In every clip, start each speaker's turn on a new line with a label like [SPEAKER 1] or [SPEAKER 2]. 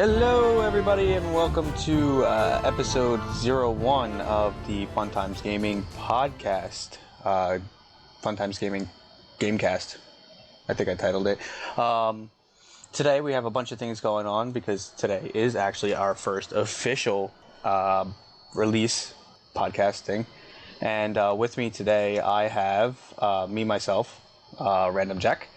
[SPEAKER 1] Hello, everybody, and welcome to episode 01 of the Fun Times Gaming podcast. Fun Times Gaming Gamecast. I think I titled it. Today we have a bunch of things going on because today is actually our first official release podcast thing. And with me today I have myself, Random Jack.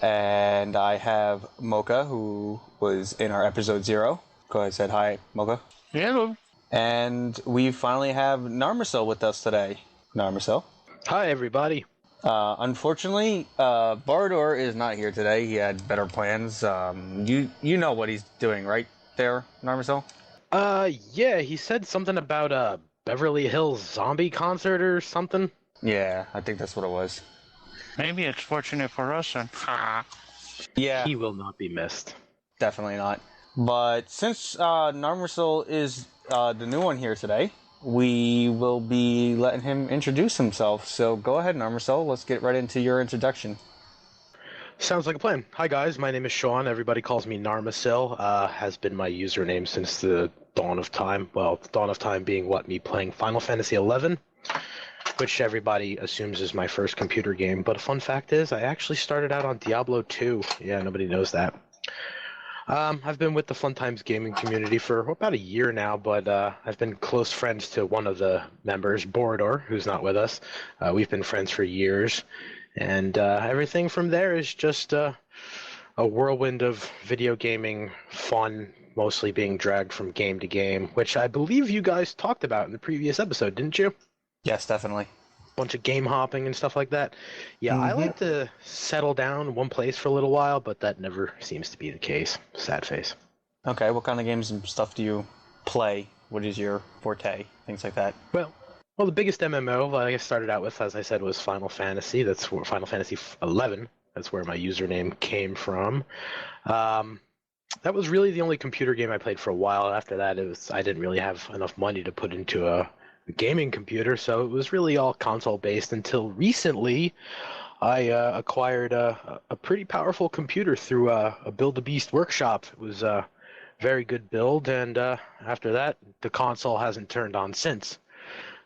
[SPEAKER 1] And I have Mocha, who was in our episode 0. Go ahead, said hi, Mocha.
[SPEAKER 2] Hello.
[SPEAKER 1] And we finally have Narmacil with us today. Narmacil.
[SPEAKER 3] Hi, everybody.
[SPEAKER 1] Unfortunately, Bardor is not here today. He had better plans. You know what he's doing, right there, Narmacil?
[SPEAKER 3] Yeah, he said something about a Beverly Hills zombie concert or something.
[SPEAKER 1] Yeah, I think that's what it was.
[SPEAKER 2] Maybe it's fortunate for us, and
[SPEAKER 1] Yeah.
[SPEAKER 3] He will not be missed.
[SPEAKER 1] Definitely not. But since Narmacil is the new one here today, we will be letting him introduce himself. So go ahead, Narmacil. Let's get right into your introduction.
[SPEAKER 3] Sounds like a plan. Hi, guys. My name is Sean. Everybody calls me Narmacil. Has been my username since the dawn of time. Well, the dawn of time being me playing Final Fantasy XI, which everybody assumes is my first computer game. But a fun fact is, I actually started out on Diablo 2. Yeah, nobody knows that. I've been with the Fun Times Gaming community for about a year now, but I've been close friends to one of the members, Borador, who's not with us. We've been friends for years, and everything from there is just a whirlwind of video gaming fun, mostly being dragged from game to game, which I believe you guys talked about in the previous episode, didn't you?
[SPEAKER 1] Yes, definitely.
[SPEAKER 3] Bunch of game hopping and stuff like that. Yeah, I like to settle down in one place for a little while, but that never seems to be the case. Sad face.
[SPEAKER 1] Okay, what kind of games and stuff do you play? What is your forte? Things like that.
[SPEAKER 3] Well, the biggest MMO I started out with, as I said, was Final Fantasy. That's where Final Fantasy 11. That's where my username came from. That was really the only computer game I played for a while. After that, I didn't really have enough money to put into a gaming computer, so it was really all console based until recently. I acquired a pretty powerful computer through a Build a Beast workshop. It was a very good build, and after that the console hasn't turned on since.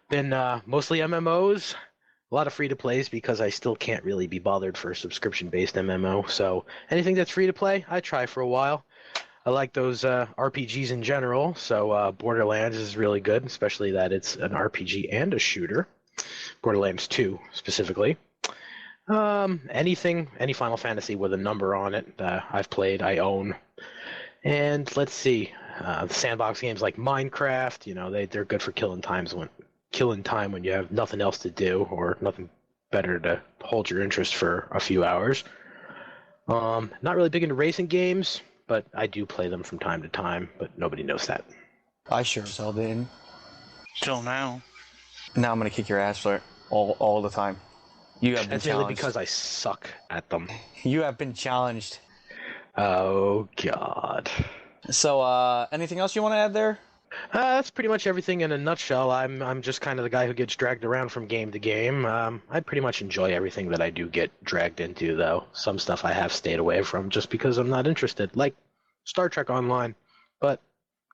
[SPEAKER 3] Been mostly MMOs, a lot of free to plays because I still can't really be bothered for a subscription based MMO, so anything that's free to play I try for a while. I like those RPGs in general, so Borderlands is really good, especially that it's an RPG and a shooter. Borderlands 2, specifically. Any Final Fantasy with a number on it, I've played, I own. And let's see, the sandbox games like Minecraft, they're good for killing time when you have nothing else to do or nothing better to hold your interest for a few hours. Not really big into racing games, but I do play them from time to time, but nobody knows that.
[SPEAKER 1] I sure so did.
[SPEAKER 2] till now.
[SPEAKER 1] Now I'm going to kick your ass for it all the time. You have been
[SPEAKER 3] That's
[SPEAKER 1] challenged.
[SPEAKER 3] mainly because I suck at them.
[SPEAKER 1] You have been challenged.
[SPEAKER 3] Oh, God.
[SPEAKER 1] So, anything else you want to add there?
[SPEAKER 3] That's pretty much everything in a nutshell. I'm just kind of the guy who gets dragged around from game to game. I pretty much enjoy everything that I do get dragged into, though. Some stuff I have stayed away from just because I'm not interested, like Star Trek Online. But,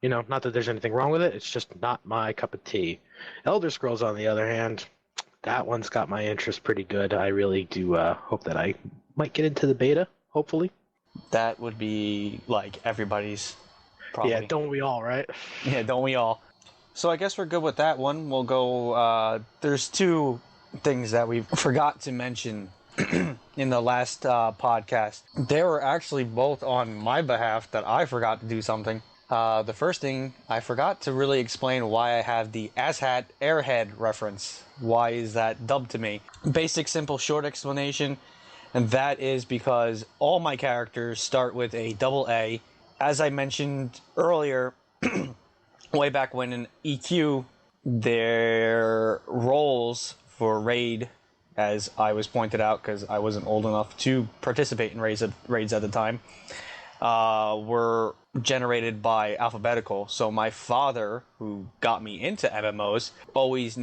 [SPEAKER 3] not that there's anything wrong with it, it's just not my cup of tea. Elder Scrolls, on the other hand, that one's got my interest pretty good. I really do hope that I might get into the beta, hopefully.
[SPEAKER 1] That would be, like, everybody's... Probably.
[SPEAKER 3] Yeah, don't we all, right?
[SPEAKER 1] Yeah, don't we all? So I guess we're good with that one. We'll go, there's two things that we forgot to mention in the last podcast. They were actually both on my behalf that I forgot to do something. The first thing, I forgot to really explain why I have the asshat airhead reference. Why is that dubbed to me? Basic, simple, short explanation, and that is because all my characters start with a double A. As I mentioned earlier, way back when in EQ, their roles for raid, as I was pointed out because I wasn't old enough to participate in raids at the time, were generated by alphabetical. So my father, who got me into MMOs, always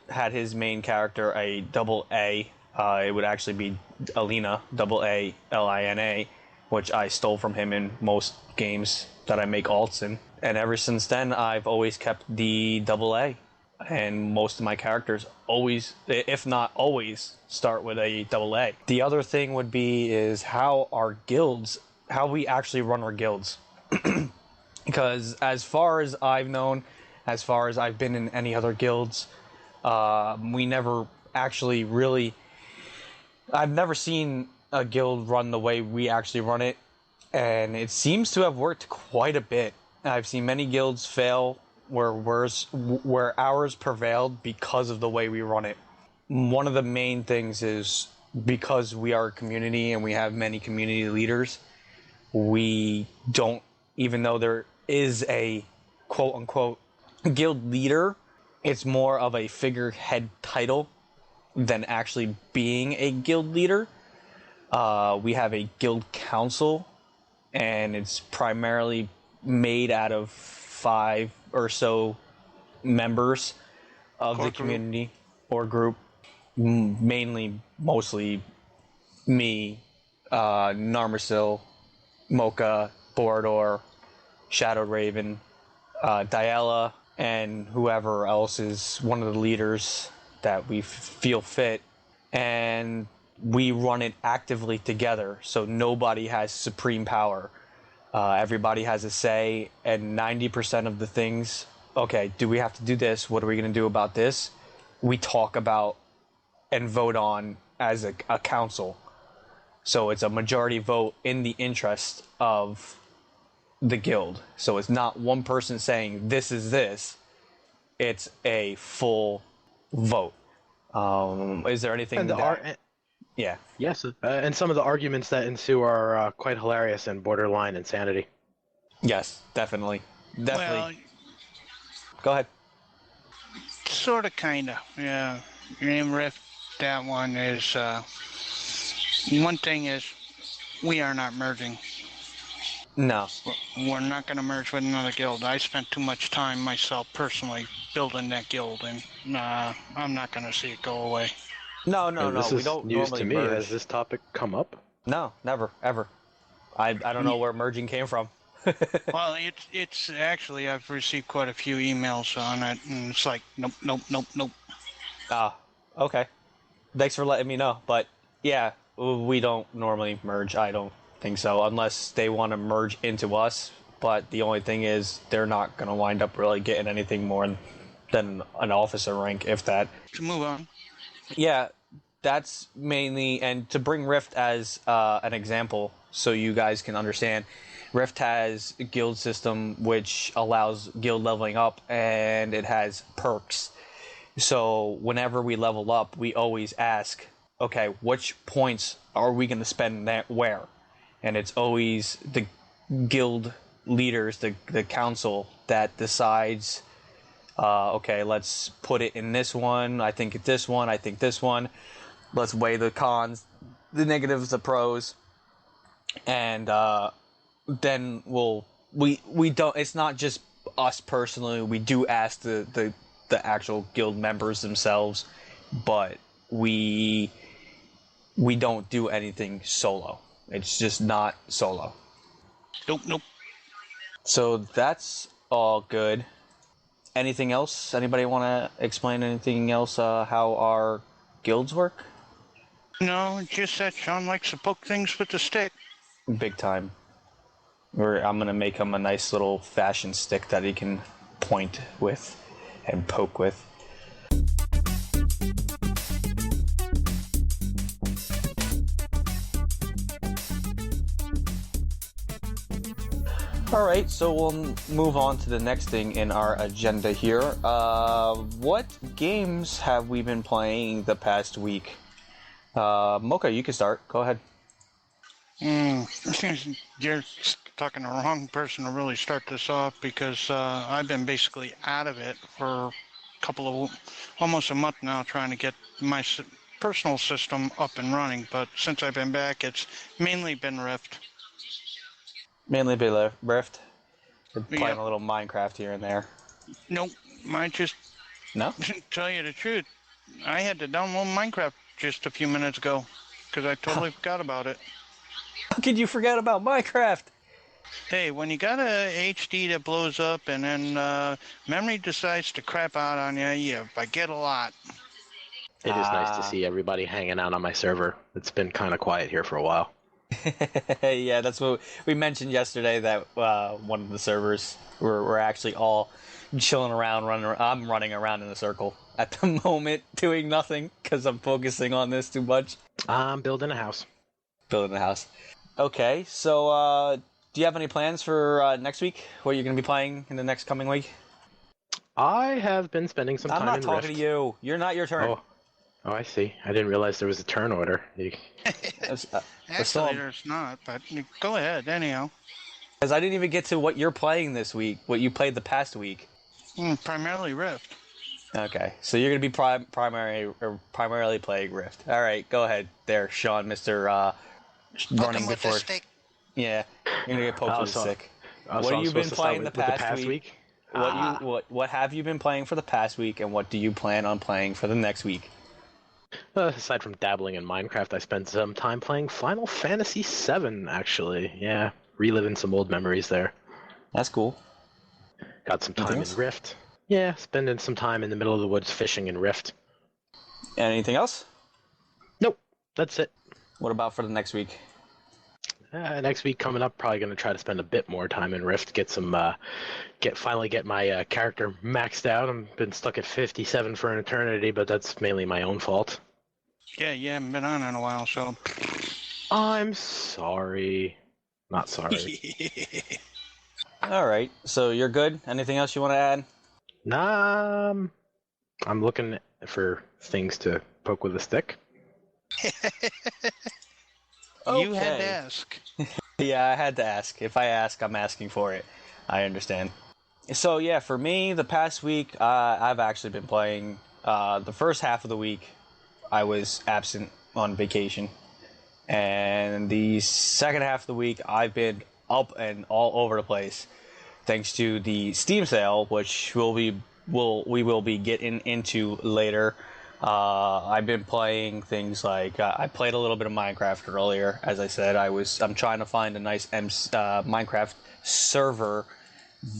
[SPEAKER 1] had his main character a double A. It would actually be Alina, double A, Lina. which I stole from him in most games that I make alts in. And ever since then, I've always kept the AA. And most of my characters always, if not always, start with a AA. The other thing would be is how we actually run our guilds. Because as far as I've known, as far as I've been in any other guilds, we never actually really... I've never seen a guild run the way we actually run it, and it seems to have worked quite a bit. I've seen many guilds fail where ours prevailed because of the way we run it. One of the main things is because we are a community and we have many community leaders, we don't, even though there is a quote-unquote guild leader, it's more of a figurehead title than actually being a guild leader. We have a guild council, and it's primarily made out of 5 or so members of the community or group. Mostly me, Narmacil, Mocha, Borador, Shadow Raven, Diella, and whoever else is one of the leaders that we feel fit. And we run it actively together, so nobody has supreme power. Everybody has a say, and 90% of the things, okay, do we have to do this? What are we going to do about this? We talk about and vote on as a council. So it's a majority vote in the interest of the guild. So it's not one person saying this is this. It's a full vote. Is there anything Yeah.
[SPEAKER 3] Yes, and some of the arguments that ensue are quite hilarious and borderline insanity.
[SPEAKER 1] Yes, definitely.
[SPEAKER 2] Well,
[SPEAKER 1] go ahead.
[SPEAKER 2] sort of, kind of. Yeah. Name Rift, that one is... one thing is, we are not merging.
[SPEAKER 1] No.
[SPEAKER 2] We're not going to merge with another guild. I spent too much time myself personally building that guild, and I'm not going to see it go away.
[SPEAKER 1] No.
[SPEAKER 3] This
[SPEAKER 1] We
[SPEAKER 3] is
[SPEAKER 1] don't
[SPEAKER 3] news
[SPEAKER 1] normally
[SPEAKER 3] to me.
[SPEAKER 1] merge.
[SPEAKER 3] Has this topic come up?
[SPEAKER 1] No, never, ever. I don't know where merging came from.
[SPEAKER 2] Well, it's actually, I've received quite a few emails on it, and it's like, nope.
[SPEAKER 1] Ah, okay. Thanks for letting me know. But yeah, we don't normally merge. I don't think so, unless they want to merge into us. But the only thing is, they're not going to wind up really getting anything more than an officer rank, if that.
[SPEAKER 2] To move on.
[SPEAKER 1] Yeah, that's mainly, and to bring Rift as an example, so you guys can understand, Rift has a guild system which allows guild leveling up, and it has perks. So whenever we level up, we always ask, okay, which points are we going to spend where? And it's always the guild leaders, the council, that decides, okay, let's put it in this one, I think this one, let's weigh the cons, the negatives, the pros, and then we don't, it's not just us personally, we do ask the actual guild members themselves, but we don't do anything solo. It's just not solo.
[SPEAKER 2] Nope.
[SPEAKER 1] So that's all good. Anything else? Anybody want to explain anything else, how our guilds work?
[SPEAKER 2] No, just that Sean likes to poke things with the stick.
[SPEAKER 1] Big time. I'm going to make him a nice little fashion stick that he can point with and poke with. Alright, so we'll move on to the next thing in our agenda here. What games have we been playing the past week? Mocha, you can start. Go ahead.
[SPEAKER 2] You're talking to the wrong person to really start this off, because I've been basically out of it for almost a month now, trying to get my personal system up and running. But since I've been back, it's mainly been Rift.
[SPEAKER 1] Mainly been Rift. Playing a little Minecraft here and there.
[SPEAKER 2] Nope, I just...
[SPEAKER 1] No?
[SPEAKER 2] Tell you the truth, I had to download Minecraft just a few minutes ago, because I totally forgot about it.
[SPEAKER 1] How could you forget about Minecraft?
[SPEAKER 2] Hey, when you got a HD that blows up and then memory decides to crap out on you forget a lot.
[SPEAKER 3] It is nice to see everybody hanging out on my server. It's been kind of quiet here for a while.
[SPEAKER 1] Yeah, that's what we mentioned yesterday, that one of the servers we're actually all chilling around, I'm running around in a circle at the moment, doing nothing because I'm focusing on this too much.
[SPEAKER 3] I'm building a house.
[SPEAKER 1] Building a house. Okay, so do you have any plans for next week? What you're going to be playing in the next coming week?
[SPEAKER 3] I have been spending some time in
[SPEAKER 1] I'm
[SPEAKER 3] Rift.
[SPEAKER 1] not talking to you. You're not your turn.
[SPEAKER 3] Oh, I see. I didn't realize there was a turn order.
[SPEAKER 2] Actually, there's not, but go ahead anyhow.
[SPEAKER 1] Because I didn't even get to what you're playing this week, what you played the past week.
[SPEAKER 2] Primarily Rift.
[SPEAKER 1] Okay, so you're going to be primarily playing Rift. All right, go ahead there, Sean, Mr. Running
[SPEAKER 2] with
[SPEAKER 1] before.
[SPEAKER 2] the stick.
[SPEAKER 1] Yeah, you're going to get poked with a stick.
[SPEAKER 3] So
[SPEAKER 1] What have you been playing the
[SPEAKER 3] with
[SPEAKER 1] past week? What have you been playing for the past week, and what do you plan on playing for the next week?
[SPEAKER 3] Aside from dabbling in Minecraft, I spent some time playing Final Fantasy VII, actually. Yeah, reliving some old memories there.
[SPEAKER 1] That's cool.
[SPEAKER 3] Got some time in Rift. Yeah, spending some time in the middle of the woods fishing in Rift.
[SPEAKER 1] Anything else?
[SPEAKER 3] Nope, that's it.
[SPEAKER 1] What about for the next week?
[SPEAKER 3] Next week coming up, probably going to try to spend a bit more time in Rift, finally get my character maxed out. I've been stuck at 57 for an eternity, but that's mainly my own fault.
[SPEAKER 2] Yeah, you haven't been on in a while, so...
[SPEAKER 3] I'm sorry. Not sorry.
[SPEAKER 1] All right, so you're good? Anything else you want to add?
[SPEAKER 3] Nah, I'm looking for things to poke with a stick.
[SPEAKER 2] You had to ask.
[SPEAKER 1] Yeah, I had to ask. If I ask, I'm asking for it. I understand. So yeah, for me, the past week, I've actually been playing. The first half of the week, I was absent on vacation, and the second half of the week, I've been up and all over the place, thanks to the Steam sale, which we will be getting into later. I've been playing things like I played a little bit of Minecraft earlier. As I said, I'm trying to find a nice Minecraft server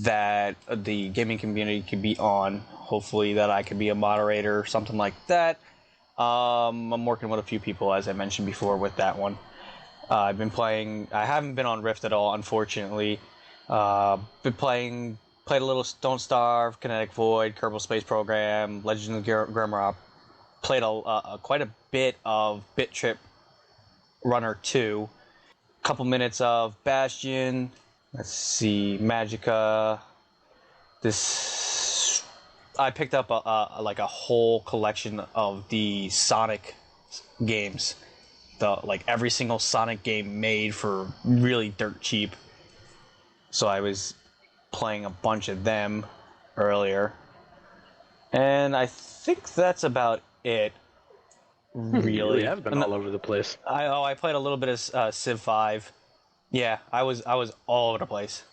[SPEAKER 1] that the gaming community could be on. Hopefully that I could be a moderator or something like that. I'm working with a few people, as I mentioned before, with that one. I've been playing. I haven't been on Rift at all, unfortunately. Played a little Don't Starve, Kinetic Void, Kerbal Space Program, Legend of Grimrock. Played quite a bit of Bit Trip Runner 2. A couple minutes of Bastion. Let's see, Magicka. I picked up a whole collection of the Sonic games. Every single Sonic game made for really dirt cheap. So I was playing a bunch of them earlier. And I think that's about it. Really,
[SPEAKER 3] You really have been all over the place.
[SPEAKER 1] I played a little bit of Civ 5. Yeah, I was all over the place.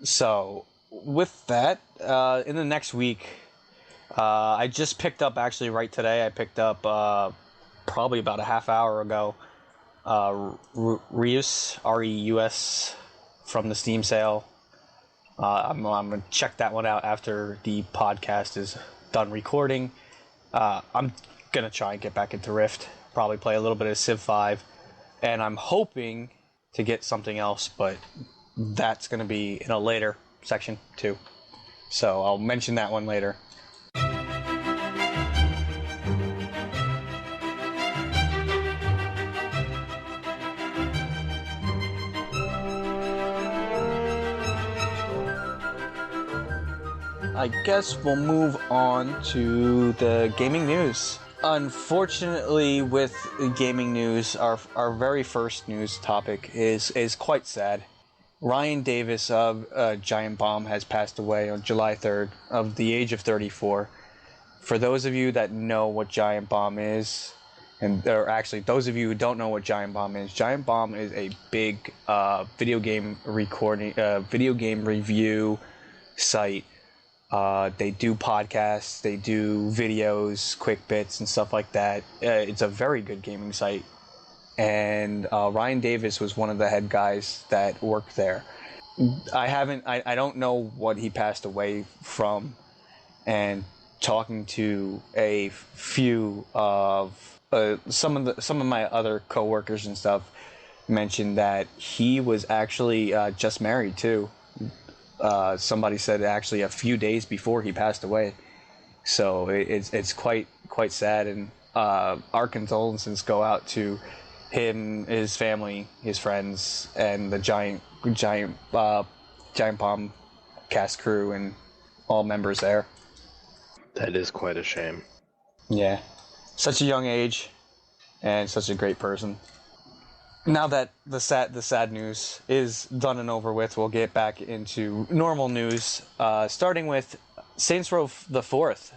[SPEAKER 1] So with that, in the next week, I just picked up, actually right today, I picked up probably about a half hour ago, Reus, R-E-U-S, from the Steam sale. I'm going to check that one out after the podcast is done recording. I'm going to try and get back into Rift, probably play a little bit of Civ 5, and I'm hoping to get something else, but that's going to be in a later section too. So I'll mention that one later. I guess we'll move on to the gaming news. Unfortunately, with gaming news, our very first news topic is quite sad. Ryan Davis of Giant Bomb has passed away on July 3rd of the age of 34. For those of you that know what Giant Bomb is, or actually those of you who don't know what Giant Bomb is a big video game review site. They do podcasts, they do videos, quick bits, and stuff like that. It's a very good gaming site. and Ryan Davis was one of the head guys that worked there. I don't know what he passed away from, and talking to a few of some of my other coworkers and stuff mentioned that he was actually just married too. Somebody said actually a few days before he passed away. So it's quite sad, and our condolences go out to him, his family, his friends, and the giant Palm cast crew and all members there.
[SPEAKER 3] That is quite a shame.
[SPEAKER 1] Yeah, such a young age, and such a great person. Now that the sad news is done and over with, we'll get back into normal news. Starting with Saints Row the Fourth.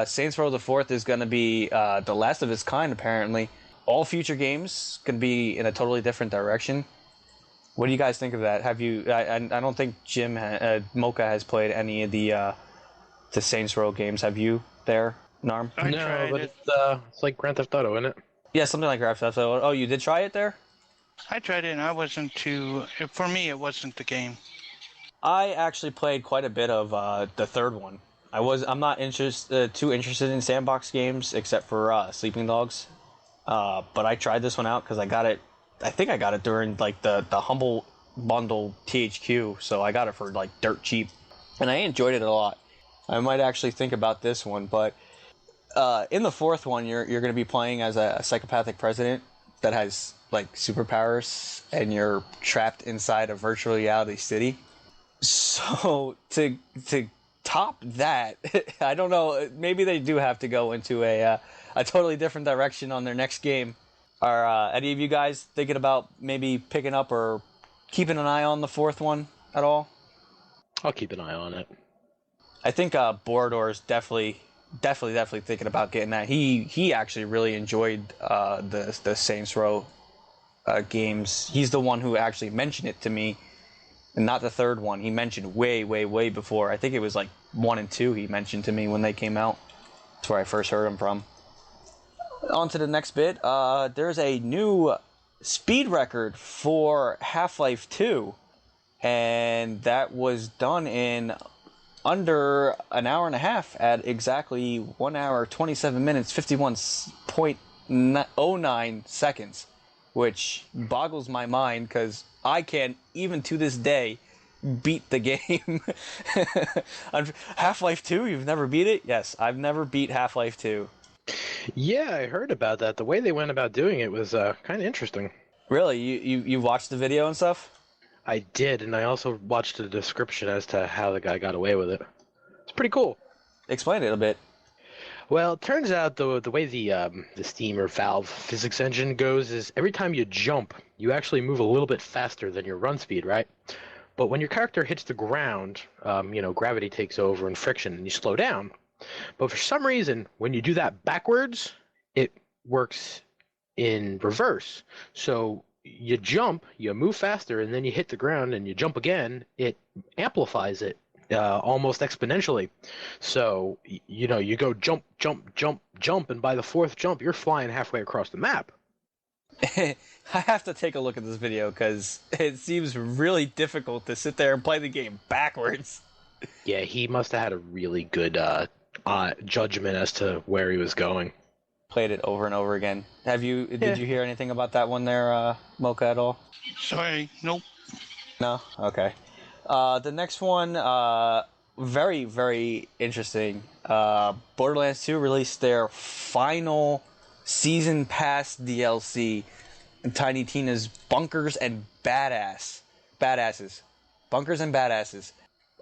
[SPEAKER 1] Saints Row the Fourth is going to be the last of its kind, apparently. All future games going to be in a totally different direction. What do you guys think of that? Have you? I don't think Mocha has played any of the Saints Row games. Have you there, Narm?
[SPEAKER 2] No,
[SPEAKER 3] but it's like Grand Theft Auto, isn't it?
[SPEAKER 1] Yeah, something like Grand Theft Auto. Oh, you did try it there?
[SPEAKER 2] I tried it, and I wasn't too. For me, it wasn't the game.
[SPEAKER 1] I actually played quite a bit of the third one. I'm not too interested in sandbox games except for Sleeping Dogs. But I tried this one out because I got it. I think I got it during like the Humble Bundle THQ, so I got it for like dirt cheap, and I enjoyed it a lot. I might actually think about this one, but in the fourth one, you're going to be playing as a psychopathic president that has like superpowers, and you're trapped inside a virtual reality city. So to top that, I don't know. Maybe they do have to go into a totally different direction on their next game. Are any of you guys thinking about maybe picking up or keeping an eye on the fourth one at all?
[SPEAKER 3] I'll keep an eye on it.
[SPEAKER 1] I think Borador's definitely thinking about getting that. He actually really enjoyed the Saints Row games. He's the one who actually mentioned it to me, and not the third one. He mentioned way before. I think it was like 1 and 2 he mentioned to me when they came out. That's where I first heard him from. On to the next bit. There's a new speed record for Half-Life 2, and that was done in under an hour and a half at exactly 1 hour, 27 minutes, 51.09 seconds, which boggles my mind because I can't, even to this day, beat the game. Half-Life 2, you've never beat it? Yes, I've never beat Half-Life 2.
[SPEAKER 3] Yeah, I heard about that. The way they went about doing it was kind of interesting.
[SPEAKER 1] Really? You watched the video and stuff?
[SPEAKER 3] I did, and I also watched a description as to how the guy got away with it. It's pretty cool.
[SPEAKER 1] Explain it a bit.
[SPEAKER 3] Well, it turns out the way the Steam or Valve physics engine goes is every time you jump, you actually move a little bit faster than your run speed, right? But when your character hits the ground, gravity takes over and friction, and you slow down. But for some reason, when you do that backwards, it works in reverse. So you jump, you move faster, and then you hit the ground and you jump again, it amplifies it almost exponentially. So, you go jump, and by the fourth jump, you're flying halfway across the map.
[SPEAKER 1] I have to take a look at this video because it seems really difficult to sit there and play the game backwards.
[SPEAKER 3] Yeah, he must have had a really good judgment as to where he was going.
[SPEAKER 1] Played it over and over again. Did you hear anything about that one there, Mocha, at all?
[SPEAKER 2] Sorry, nope.
[SPEAKER 1] No? Okay. The next one, very, very interesting. Borderlands 2 released their final Season Pass DLC, Tiny Tina's Bunkers and Badasses. Bunkers and Badasses.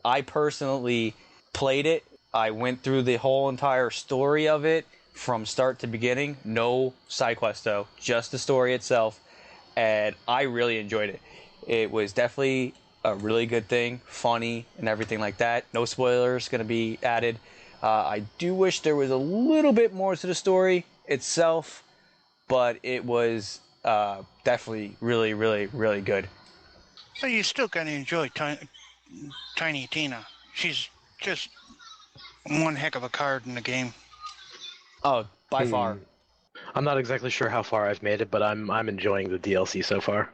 [SPEAKER 1] I personally played it. I went through the whole entire story of it from start to beginning. No side quest though, just the story itself, and I really enjoyed it. It was definitely a really good thing, funny and everything like that. No spoilers going to be added. I do wish there was a little bit more to the story itself, but it was definitely really, really, really good.
[SPEAKER 2] But you still gotta enjoy Tiny Tina. She's just one heck of a card in the game.
[SPEAKER 1] Oh, by far.
[SPEAKER 3] I'm not exactly sure how far I've made it, but I'm enjoying the DLC so far.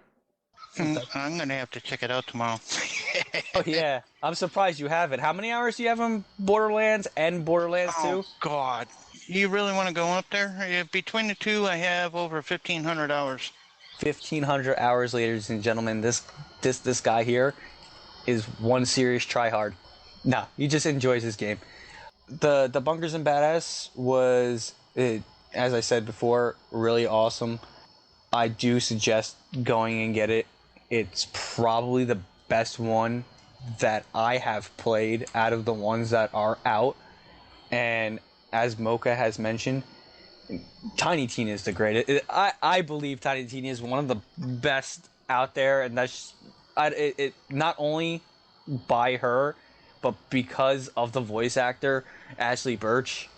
[SPEAKER 2] I'm gonna have to check it out tomorrow.
[SPEAKER 1] Oh yeah, I'm surprised you haven't. How many hours do you have on Borderlands and Borderlands 2?
[SPEAKER 2] Oh God, you really want to go up there? Between the two, I have over 1,500 hours.
[SPEAKER 1] 1,500 hours, ladies and gentlemen. This guy here is one serious tryhard. Nah, he just enjoys his game. The Bunkers and Badass was, as I said before, really awesome. I do suggest going and get it. It's probably the best one that I have played out of the ones that are out. And as Mocha has mentioned, Tiny Tina is the greatest. I believe Tiny Tina is one of the best out there, and that's not only by her, but because of the voice actor Ashley Birch.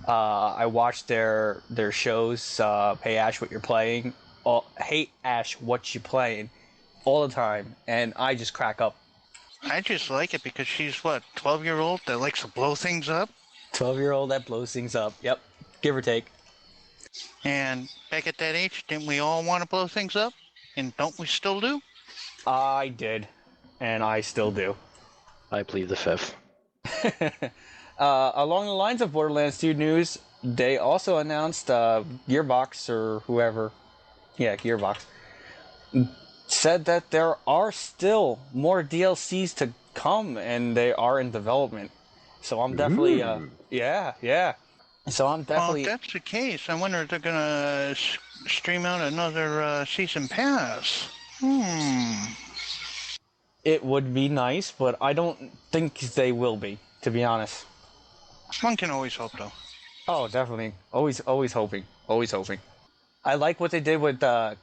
[SPEAKER 1] I watched their shows. Hey Ash, what you're playing? Hey Ash, what you playing? All the time, and I just crack up.
[SPEAKER 2] I just like it because she's what, 12-year-old that likes to blow things up?
[SPEAKER 1] 12-year-old that blows things up. Yep, give or take.
[SPEAKER 2] And back at that age, didn't we all want to blow things up? And don't we still do?
[SPEAKER 1] I did, and I still do.
[SPEAKER 3] I plead the fifth.
[SPEAKER 1] Along the lines of Borderlands 2 news, they also announced Gearbox or whoever, Gearbox, said that there are still more DLCs to come, and they are in development. So I'm definitely, So I'm definitely.
[SPEAKER 2] Well, if that's the case, I wonder if they're gonna stream out another season pass.
[SPEAKER 1] It would be nice, but I don't think they will be, to be honest.
[SPEAKER 2] One can always hope, though.
[SPEAKER 1] Oh, definitely. Always hoping. Always hoping. I like what they did with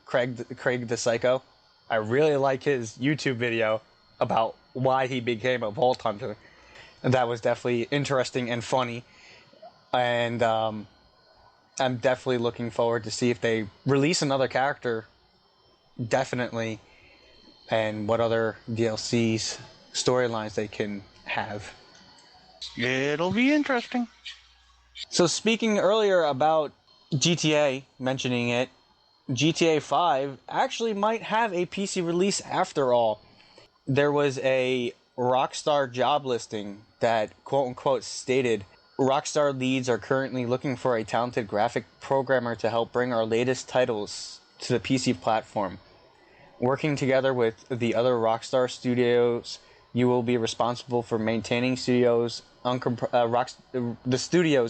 [SPEAKER 1] Craig the Psycho. I really like his YouTube video about why he became a Vault Hunter. And that was definitely interesting and funny. And I'm definitely looking forward to see if they release another character. Definitely. And what other DLCs, storylines they can have.
[SPEAKER 2] It'll be interesting.
[SPEAKER 1] So speaking earlier about GTA, mentioning it, GTA 5 actually might have a PC release after all. There was a Rockstar job listing that quote-unquote stated, Rockstar leads are currently looking for a talented graphic programmer to help bring our latest titles to the PC platform. Working together with the other Rockstar studios, you will be responsible for maintaining the studio's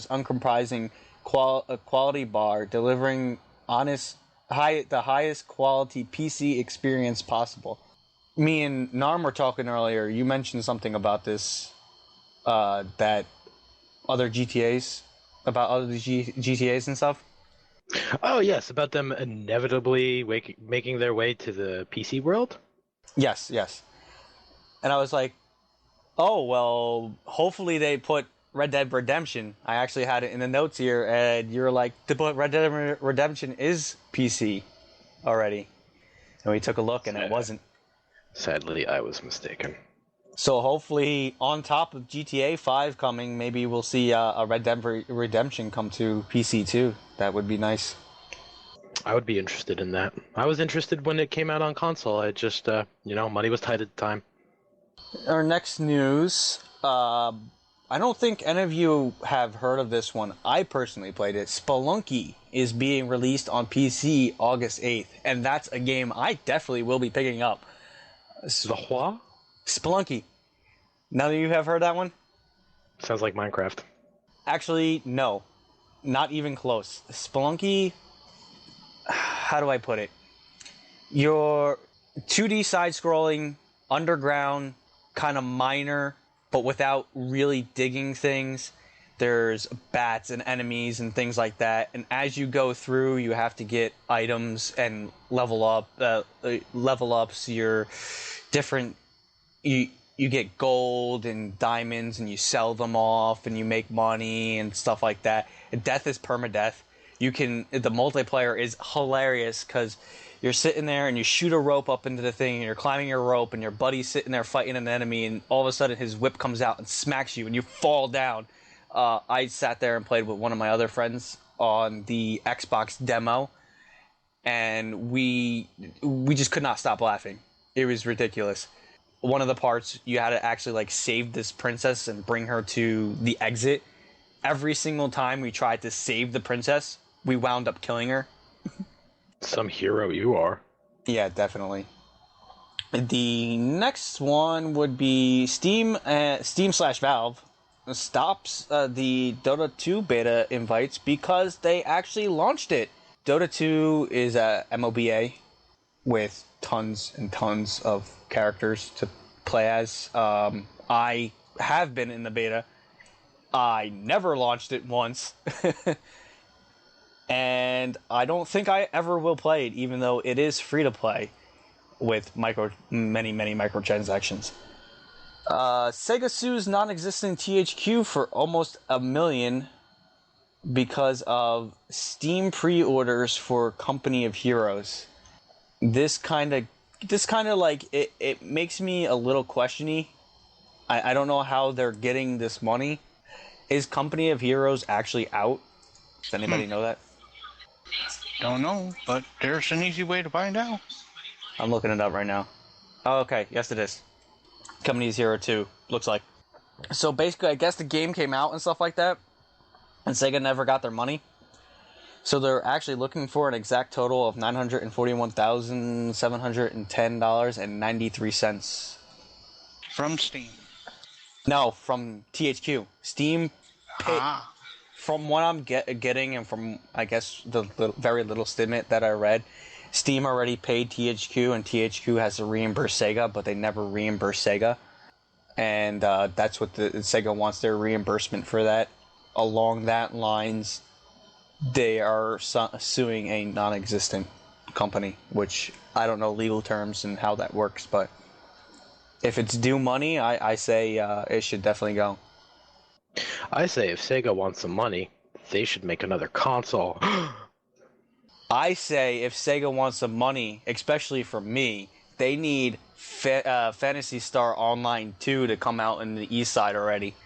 [SPEAKER 1] uncomprising quality bar, delivering the highest quality PC experience possible. Me and Narm were talking earlier. You mentioned something about this, that other GTAs, about other GTAs and stuff.
[SPEAKER 3] Oh yes, about them inevitably making their way to the PC world.
[SPEAKER 1] Yes. And I was like, oh well, hopefully they put Red Dead Redemption. I actually had it in the notes here, and you were like, but Red Dead Redemption is PC already. And we took a look, and it wasn't.
[SPEAKER 3] Sadly, I was mistaken.
[SPEAKER 1] So hopefully, on top of GTA 5 coming, maybe we'll see a Red Dead Redemption come to PC too. That would be nice.
[SPEAKER 3] I would be interested in that. I was interested when it came out on console. I just, money was tight at the time.
[SPEAKER 1] Our next news, I don't think any of you have heard of this one. I personally played it. Spelunky is being released on PC August 8th, and that's a game I definitely will be picking up.
[SPEAKER 3] The what?
[SPEAKER 1] Spelunky. None of you have heard that one?
[SPEAKER 3] Sounds like Minecraft.
[SPEAKER 1] Actually, no. Not even close. Spelunky, how do I put it? Your 2D side-scrolling, underground, kind of miner, but without really digging things. There's bats and enemies and things like that. And as you go through, you have to get items and level ups your different. You get gold and diamonds, and you sell them off, and you make money and stuff like that. Death is permadeath. The multiplayer is hilarious because you're sitting there and you shoot a rope up into the thing, and you're climbing your rope, and your buddy's sitting there fighting an enemy, and all of a sudden his whip comes out and smacks you, and you fall down. I sat there and played with one of my other friends on the Xbox demo, and we just could not stop laughing. It was ridiculous. One of the parts, you had to actually like save this princess and bring her to the exit. Every single time we tried to save the princess, we wound up killing her.
[SPEAKER 3] Some hero you are.
[SPEAKER 1] Yeah, definitely. The next one would be Steam/Valve stops the Dota 2 beta invites because they actually launched it. Dota 2 is a MOBA with tons and tons of characters to play as. I have been in the beta. I never launched it once. And I don't think I ever will play it, even though it is free to play with many microtransactions. Sega sues non-existent THQ for almost $1 million because of Steam pre-orders for Company of Heroes. This kind of like it makes me a little questiony. I don't know how they're getting this money. Is Company of Heroes actually out? Does anybody know that?
[SPEAKER 2] Don't know, but there's an easy way to find out.
[SPEAKER 1] I'm looking it up right now. Oh, okay. Yes, it is. Company of Heroes 2, looks like. So basically, I guess the game came out and stuff like that, and Sega never got their money. So they're actually looking for an exact total of $941,710.93.
[SPEAKER 2] From Steam.
[SPEAKER 1] No, from THQ. Steam paid... From what I'm getting, and from, I guess, the very little snippet that I read, Steam already paid THQ, and THQ has to reimburse Sega, but they never reimburse Sega. And that's what Sega wants their reimbursement for that. Along that lines, they are suing a non-existent company, which I don't know legal terms and how that works, but if it's due money, I say it should definitely go.
[SPEAKER 3] I say if Sega wants some money, they should make another console.
[SPEAKER 1] I say if Sega wants some money, especially from me, they need Phantasy Star Online 2 to come out in the east side already.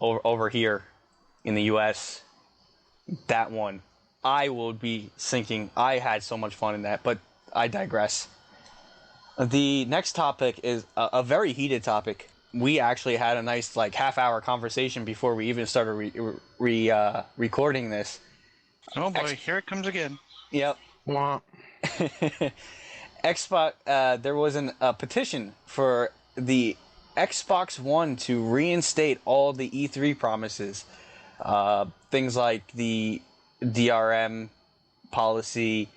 [SPEAKER 1] Over here in the US. That one. I will be sinking. I had so much fun in that, but I digress. The next topic is a very heated topic. We actually had a nice half-hour conversation before we even started recording this.
[SPEAKER 2] Oh boy, here it comes again.
[SPEAKER 1] Yep. Xbox. There was a petition for the Xbox One to reinstate all the E3 promises. Things like the DRM policy,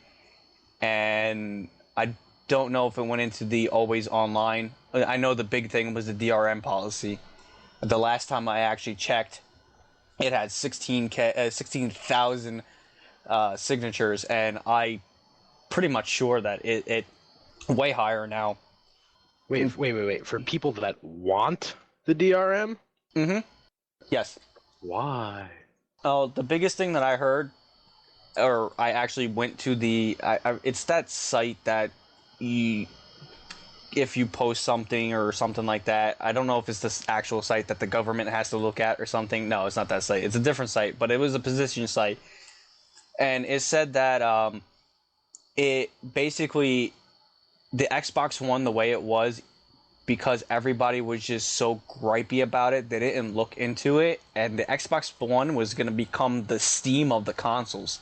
[SPEAKER 1] and I don't know if it went into the always online. I know the big thing was the DRM policy. The last time I actually checked, it had 16,000 signatures, and I pretty much sure that it way higher now.
[SPEAKER 3] Wait. For people that want the DRM?
[SPEAKER 1] Mm-hmm. Yes.
[SPEAKER 3] Why?
[SPEAKER 1] Oh, the biggest thing that I heard, or I actually went to it's that site that if you post something or something like that, I don't know if it's the actual site that the government has to look at or something. No, it's not that site. It's a different site, but it was a position site. And it said that it basically, the Xbox One, the way it was, because everybody was just so gripey about it, they didn't look into it, and the Xbox One was going to become the Steam of the consoles.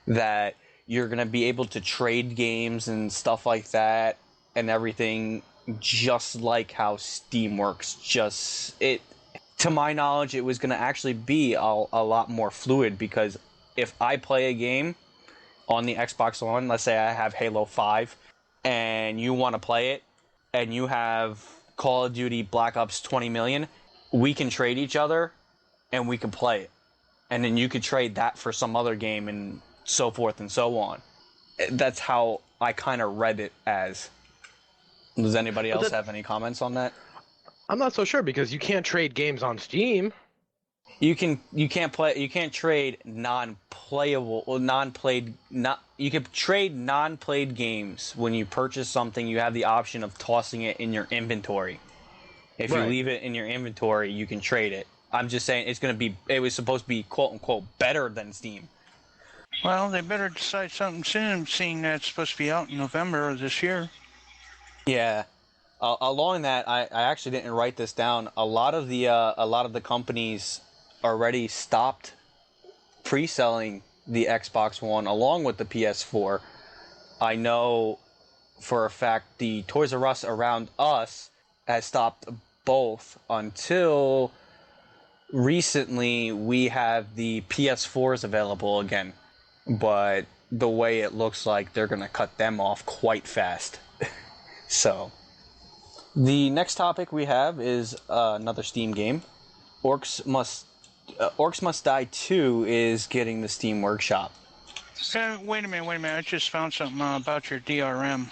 [SPEAKER 1] That you're going to be able to trade games and stuff like that and everything, just like how Steam works. To my knowledge, it was going to actually be a lot more fluid, because if I play a game on the Xbox One, let's say I have Halo 5, and you want to play it, and you have Call of Duty Black Ops 20 million, we can trade each other, and we can play it. And then you could trade that for some other game, and so forth and so on. That's how I kind of read it as. Does anybody else have any comments on that?
[SPEAKER 3] I'm not so sure, because you can't trade games on Steam.
[SPEAKER 1] You can't trade you can trade non-played games. When you purchase something, you have the option of tossing it in your inventory. If you leave it in your inventory, you can trade it. I'm just saying it was supposed to be quote unquote better than Steam.
[SPEAKER 2] Well, they better decide something soon, seeing that it's supposed to be out in November of this year.
[SPEAKER 1] Yeah. Along that, I actually didn't write this down. A lot of the companies already stopped pre-selling the Xbox One along with the PS4. I know for a fact the Toys R Us around us has stopped both until recently. We have the PS4s available again, but the way it looks like they're going to cut them off quite fast. So, the next topic we have is another Steam game. Orcs Must Die 2 is getting the Steam Workshop.
[SPEAKER 2] Wait a minute. I just found something about your DRM.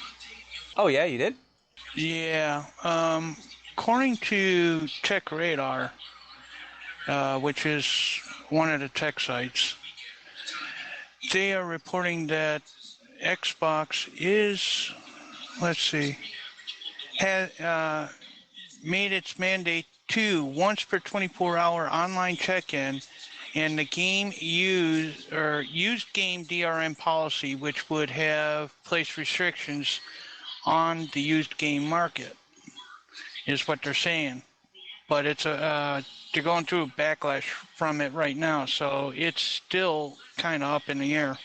[SPEAKER 1] Oh, yeah, you did?
[SPEAKER 2] Yeah. According to Tech Radar, which is one of the tech sites, they are reporting that Xbox is, has made its mandate to once per 24-hour online check-in, and the used game DRM policy, which would have placed restrictions on the used game market, is what they're saying. But it's they're going through a backlash from it right now, so it's still kind of up in the air.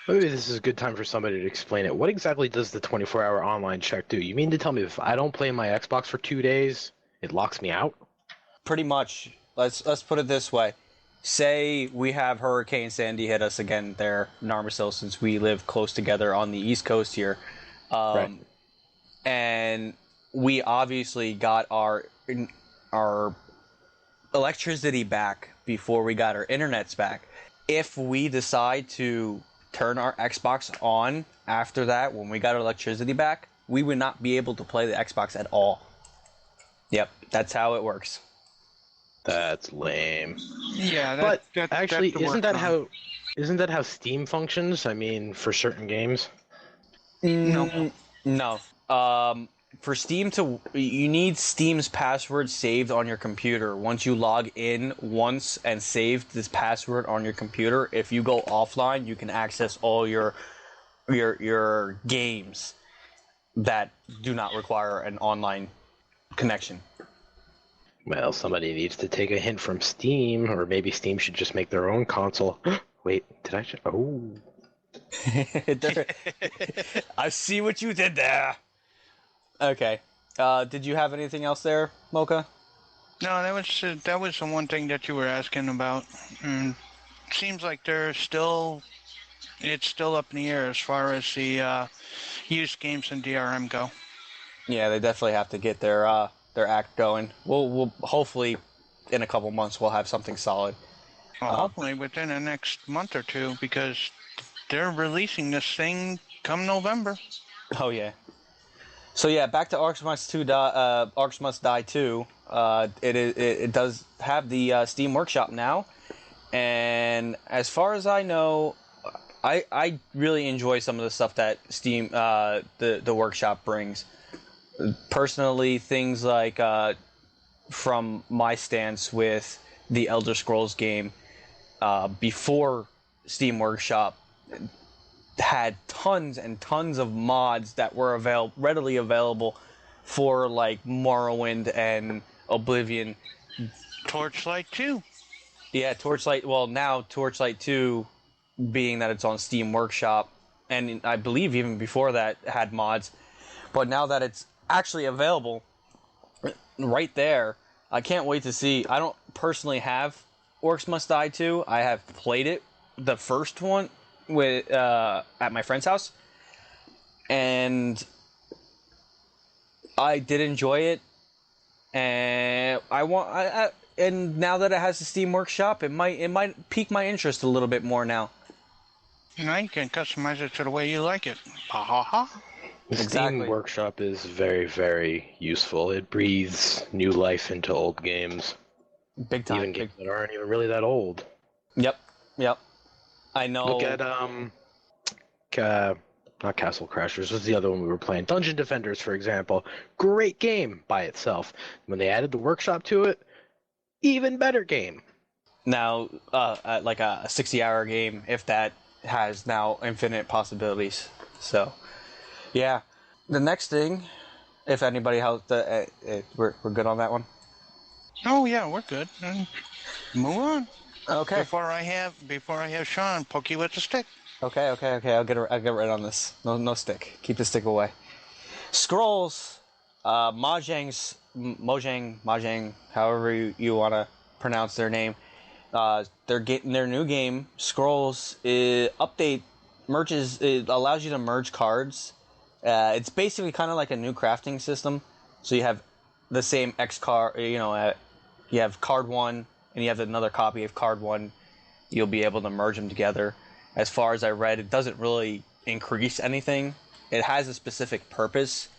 [SPEAKER 3] Maybe this is a good time for somebody to explain it. What exactly does the 24-hour online check do? You mean to tell me if I don't play my Xbox for 2 days, it locks me out?
[SPEAKER 1] Pretty much. Let's put it this way. Say we have Hurricane Sandy hit us again there, Narmacil, since we live close together on the East Coast here.
[SPEAKER 3] Right.
[SPEAKER 1] And we obviously got our electricity back before we got our internets back. If we decide to turn our Xbox on after that, when we got our electricity back, we would not be able to play the Xbox at all. Yep, that's how it works.
[SPEAKER 3] That's lame.
[SPEAKER 2] Yeah,
[SPEAKER 3] actually, isn't that how Steam functions? I mean, for certain games.
[SPEAKER 1] No. For Steam you need Steam's password saved on your computer. Once you log in once and save this password on your computer, if you go offline, you can access all your games that do not require an online connection.
[SPEAKER 3] Well, somebody needs to take a hint from Steam, or maybe Steam should just make their own console. Wait, did I? Oh.
[SPEAKER 1] I see what you did there. Okay. Did you have anything else there, Mocha?
[SPEAKER 2] No, that was the one thing that you were asking about. Seems like it's still up in the air as far as the used games and DRM go.
[SPEAKER 1] Yeah, they definitely have to get their act going. We'll hopefully in a couple months we'll have something solid.
[SPEAKER 2] Well, hopefully within the next month or two, because they're releasing this thing come November.
[SPEAKER 1] Oh yeah. So yeah, back to Orcs Must Die 2. It does have the Steam Workshop now, and as far as I know, I really enjoy some of the stuff that Steam the Workshop brings. Personally, things like from my stance with the Elder Scrolls game before Steam Workshop had tons and tons of mods that were readily available for like Morrowind and Oblivion.
[SPEAKER 2] Torchlight 2.
[SPEAKER 1] Yeah, Torchlight. Well, now Torchlight 2, being that it's on Steam Workshop, and I believe even before that had mods, but now that it's actually available right there, I can't wait to see. I don't personally have Orcs Must Die 2. I have played it, the first one, with at my friend's house, and I did enjoy it, and and now that it has the Steam Workshop, it might pique my interest a little bit more now.
[SPEAKER 2] Now you can customize it to the way you like it. Ha ha ha.
[SPEAKER 3] The
[SPEAKER 1] Exactly.
[SPEAKER 3] Steam Workshop is very, very useful. It breathes new life into old games.
[SPEAKER 1] Big time.
[SPEAKER 3] Even games that aren't even really that old.
[SPEAKER 1] Yep. I know.
[SPEAKER 3] Look at not Castle Crashers. What's the other one we were playing? Dungeon Defenders, for example. Great game by itself. When they added the Workshop to it, even better game.
[SPEAKER 1] Now, like a 60-hour game, if that has now infinite possibilities. So, yeah. The next thing, if anybody has we're good on that one.
[SPEAKER 2] Oh yeah, we're good. Move on.
[SPEAKER 1] Okay.
[SPEAKER 2] Before I have Sean poke you with the stick.
[SPEAKER 1] Okay. I'll get right on this. No stick. Keep the stick away. Scrolls, Mojang, however you want to pronounce their name. They're getting their new game. Scrolls update merges. It allows you to merge cards. It's basically kind of like a new crafting system. So you have the same X card. You have card 1, and you have another copy of card 1. You'll be able to merge them together. As far as I read, it doesn't really increase anything. It has a specific purpose.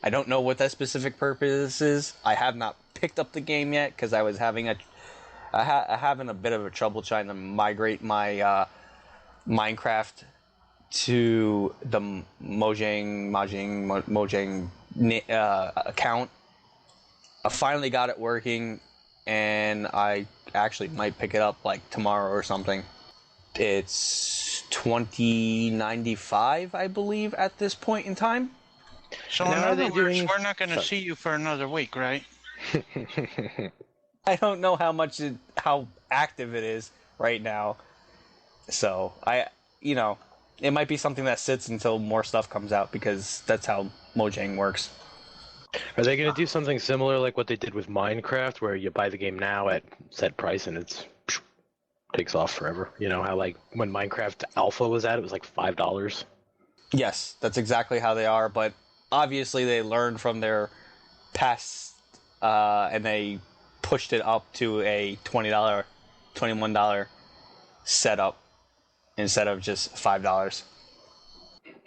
[SPEAKER 1] I don't know what that specific purpose is. I have not picked up the game yet because I was having having a bit of a trouble trying to migrate my Minecraft to the Mojang account. I finally got it working, and I actually might pick it up like tomorrow or something. It's $20.95, I believe, at this point in time.
[SPEAKER 2] So in other words, we're not going to see you for another week, right?
[SPEAKER 1] I don't know how active it is right now. So it might be something that sits until more stuff comes out because that's how Mojang works.
[SPEAKER 3] Are they going to do something similar like what they did with Minecraft, where you buy the game now at set price and it takes off forever? You know how like when Minecraft Alpha was out, it was like $5.
[SPEAKER 1] Yes, that's exactly how they are. But obviously, they learned from their past, and they pushed it up to a $20, $21 setup instead of just $5.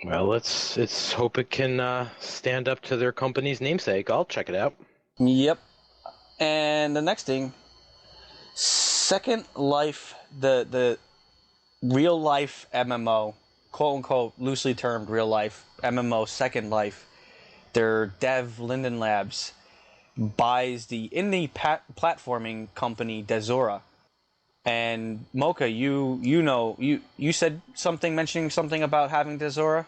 [SPEAKER 3] Well, let's hope it can stand up to their company's namesake. I'll check it out.
[SPEAKER 1] Yep. And the next thing, Second Life, the real life MMO, quote unquote, loosely termed real life MMO, Second Life. Their dev, Linden Labs, buys the indie platforming company Desura. And Mocha, you said something, mentioning something about having Desura?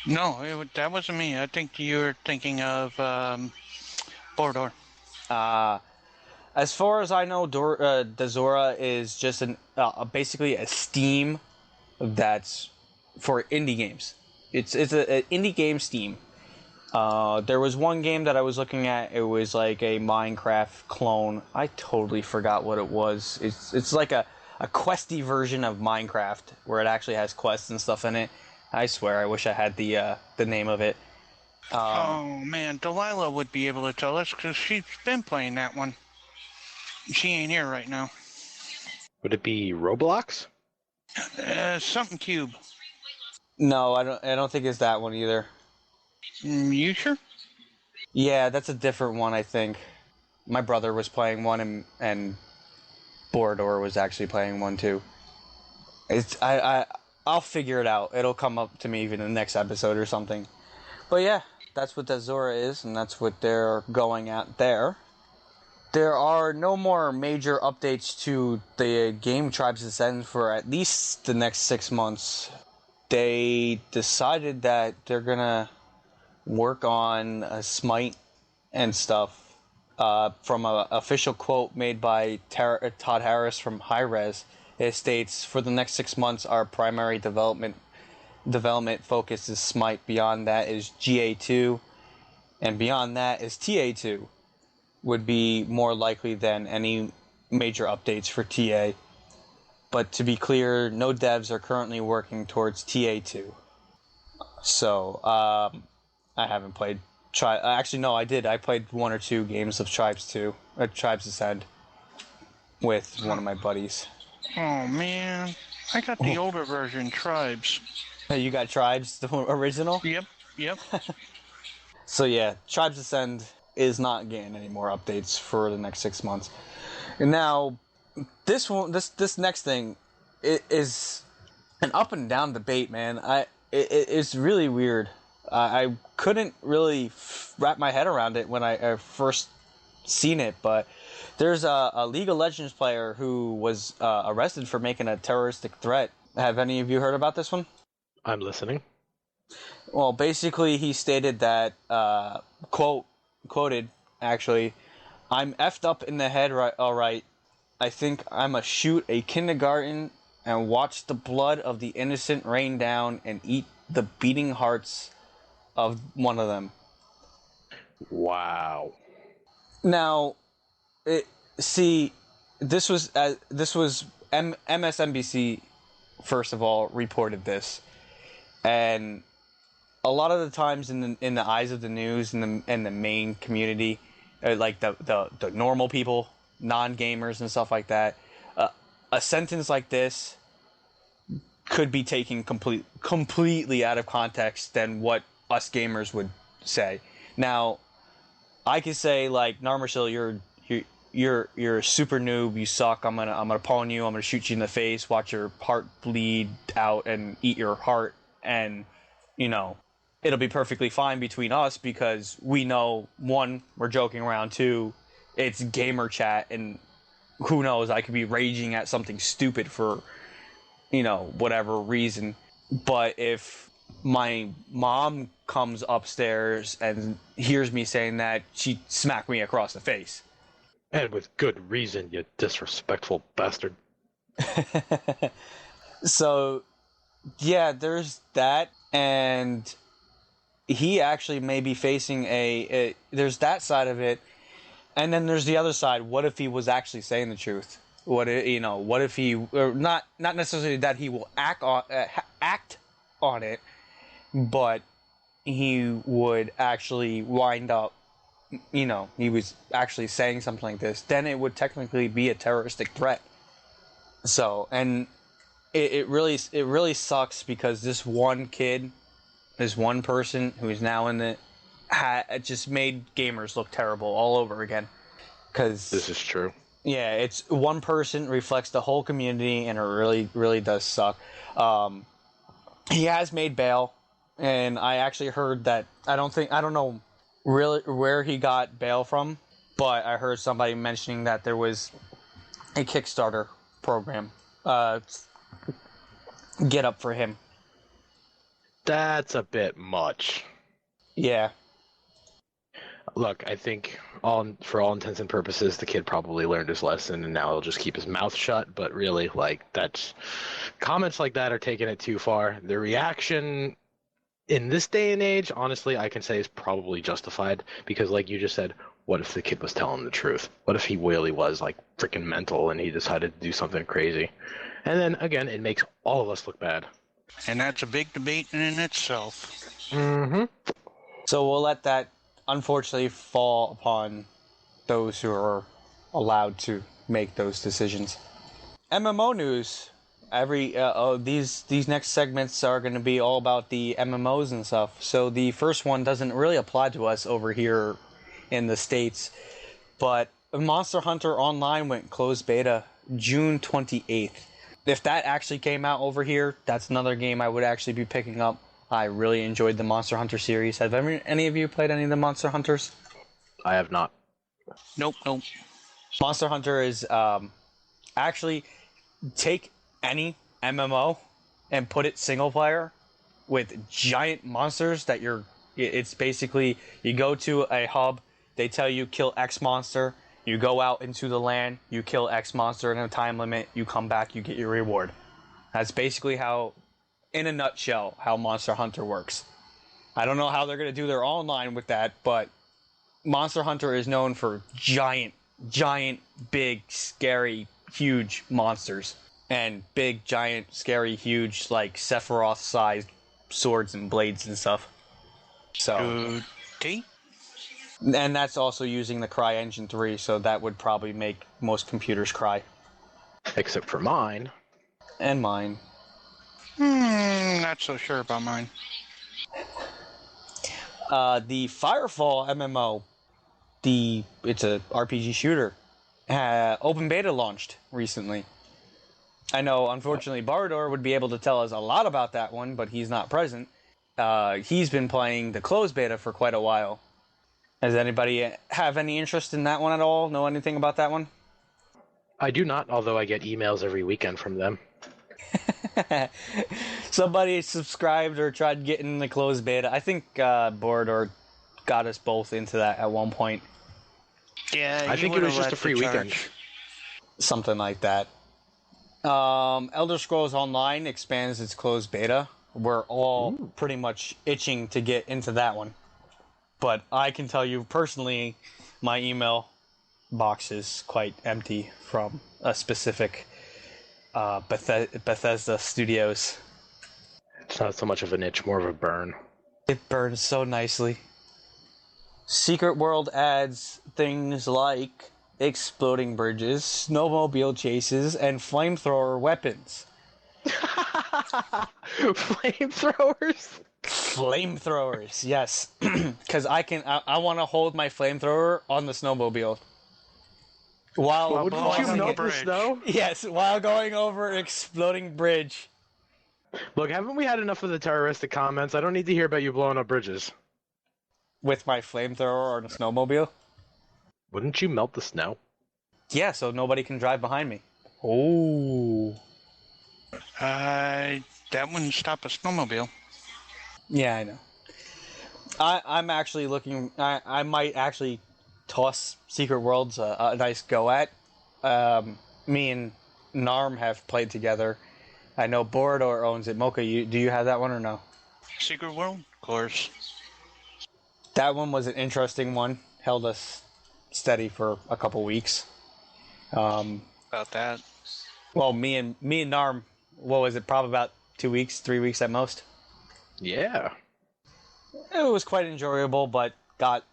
[SPEAKER 2] No, that wasn't me. I think you were thinking of Bordor.
[SPEAKER 1] As far as I know, Desura is just basically a Steam that's for indie games. It's an indie game Steam. There was one game that I was looking at. It was like a Minecraft clone. I totally forgot what it was. It's like a questy version of Minecraft where it actually has quests and stuff in it. I swear, I wish I had the name of it.
[SPEAKER 2] Oh man, Delilah would be able to tell us because she's been playing that one. She ain't here right now.
[SPEAKER 3] Would it be Roblox?
[SPEAKER 2] Something Cube.
[SPEAKER 1] No, I don't think it's that one either.
[SPEAKER 2] You sure?
[SPEAKER 1] Yeah, that's a different one, I think. My brother was playing one, and Borador was actually playing one too. I'll figure it out. It'll come up to me even in the next episode or something. But yeah, that's what Desura is, and that's what they're going at there. There are no more major updates to the game Tribes Ascend for at least the next 6 months. They decided that they're gonna work on Smite and stuff. From an official quote made by Todd Harris from Hi-Rez, it states, "For the next 6 months, our primary development focus is Smite. Beyond that is GA2, and beyond that is TA2. Would be more likely than any major updates for TA. But to be clear, no devs are currently working towards TA2. So, I haven't played actually, no, I did. I played 1 or 2 games of Tribes Ascend with one of my buddies.
[SPEAKER 2] Oh man, I got the older version, Tribes.
[SPEAKER 1] You got Tribes, the original?
[SPEAKER 2] Yep.
[SPEAKER 1] So yeah, Tribes Ascend is not getting any more updates for the next 6 months. And now, this next thing, it is an up and down debate, man. It's really weird. I couldn't really wrap my head around it when I first seen it, but there's a League of Legends player who was arrested for making a terroristic threat. Have any of you heard about this one?
[SPEAKER 3] I'm listening.
[SPEAKER 1] Well, basically, he stated that, quoted, actually, "I'm effed up in the head, right? All right. I think I'ma shoot a kindergarten and watch the blood of the innocent rain down and eat the beating hearts of one of them."
[SPEAKER 3] Wow.
[SPEAKER 1] Now, this was MSNBC, first of all, reported this, and a lot of the times in the eyes of the news and the main community, like the normal people, non-gamers and stuff like that, a sentence like this could be taken completely out of context than what us gamers would say. Now, I could say like, Narmacil, you're a super noob, you suck, I'm gonna pawn you, I'm gonna shoot you in the face, watch your heart bleed out and eat your heart, and it'll be perfectly fine between us because we know, one, we're joking around, two, it's gamer chat, and who knows, I could be raging at something stupid for whatever reason. But if my mom comes upstairs and hears me saying that, she'd smack me across the face.
[SPEAKER 3] And with good reason, you disrespectful bastard.
[SPEAKER 1] So, yeah, there's that, and he actually may be facing there's that side of it, and then there's the other side. What if he was actually saying the truth? What if he, or not necessarily that he will act on it, but he would actually wind up, he was actually saying something like this, then it would technically be a terroristic threat. So, and it really sucks because this one kid, this one person who is now in it just made gamers look terrible all over again. Because
[SPEAKER 3] this is true.
[SPEAKER 1] Yeah, it's one person reflects the whole community, and it really, really does suck. He has made bail, and I actually heard that, I don't know really where he got bail from, but I heard somebody mentioning that there was a Kickstarter program get up for him.
[SPEAKER 3] That's a bit much.
[SPEAKER 1] Yeah.
[SPEAKER 3] Look, I think for all intents and purposes, the kid probably learned his lesson, and now he'll just keep his mouth shut. But really, comments like that are taking it too far. The reaction in this day and age, honestly, I can say is probably justified because, like you just said, what if the kid was telling the truth? What if he really was freaking mental and he decided to do something crazy? And then again, it makes all of us look bad.
[SPEAKER 2] And that's a big debate in itself.
[SPEAKER 3] Mm-hmm.
[SPEAKER 1] So we'll let that, unfortunately, fall upon those who are allowed to make those decisions. MMO news. These next segments are going to be all about the MMOs and stuff. So the first one doesn't really apply to us over here in the States, but Monster Hunter Online went closed beta June 28th. If that actually came out over here, that's another game I would actually be picking up. I really enjoyed the Monster Hunter series. Have any of you played any of the Monster Hunters?
[SPEAKER 3] I have not.
[SPEAKER 2] Nope.
[SPEAKER 1] Monster Hunter is actually, take any MMO and put it single player with giant monsters it's basically, you go to a hub, they tell you kill X monster, you go out into the land, you kill X monster in a time limit, you come back, you get your reward. That's basically how, in a nutshell, how Monster Hunter works. I don't know how they're going to do their online with that, but Monster Hunter is known for giant, big, scary, huge monsters. And big, giant, scary, huge, Sephiroth-sized swords and blades and stuff. So,
[SPEAKER 2] Okay.
[SPEAKER 1] and that's also using the CryEngine 3, so that would probably make most computers cry.
[SPEAKER 3] Except for mine.
[SPEAKER 1] And mine.
[SPEAKER 2] Not so sure about mine.
[SPEAKER 1] The Firefall MMO, it's a RPG shooter, open beta launched recently. I know, unfortunately, Bardor would be able to tell us a lot about that one, but he's not present. He's been playing the closed beta for quite a while. Does anybody have any interest in that one at all? Know anything about that one?
[SPEAKER 3] I do not, although I get emails every weekend from them.
[SPEAKER 1] Somebody subscribed or tried getting the closed beta. I think Boardor got us both into that at one point.
[SPEAKER 2] Yeah,
[SPEAKER 3] I think it was just a free weekend.
[SPEAKER 1] Something like that. Elder Scrolls Online expands its closed beta. We're all pretty much itching to get into that one. But I can tell you personally, my email box is quite empty from a specific Bethesda Studios.
[SPEAKER 3] It's not so much of an itch, more of a burn.
[SPEAKER 1] It burns so nicely. Secret World adds things like exploding bridges, snowmobile chases, and flamethrower weapons.
[SPEAKER 3] Flamethrowers?
[SPEAKER 1] Flamethrowers, yes. Because I want to hold my flamethrower on the snowmobile. While
[SPEAKER 3] Wouldn't you melt the snow?
[SPEAKER 1] Yes, while going over an exploding bridge.
[SPEAKER 3] Look, haven't we had enough of the terroristic comments? I don't need to hear about you blowing up bridges.
[SPEAKER 1] With my flamethrower on a snowmobile?
[SPEAKER 3] Wouldn't you melt the snow?
[SPEAKER 1] Yeah, so nobody can drive behind me. Oh.
[SPEAKER 2] That wouldn't stop a snowmobile.
[SPEAKER 1] Yeah, I know. I'm actually looking... I might actually toss Secret Worlds a nice go at. Me and Narm have played together. I know Borador owns it. Mocha, do you have that one or no?
[SPEAKER 2] Secret World? Of course.
[SPEAKER 1] That one was an interesting one. Held us steady for a couple weeks.
[SPEAKER 2] About that.
[SPEAKER 1] Well, me and Narm, what was it? Probably about 2 weeks, 3 weeks at most.
[SPEAKER 3] Yeah.
[SPEAKER 1] It was quite enjoyable, but got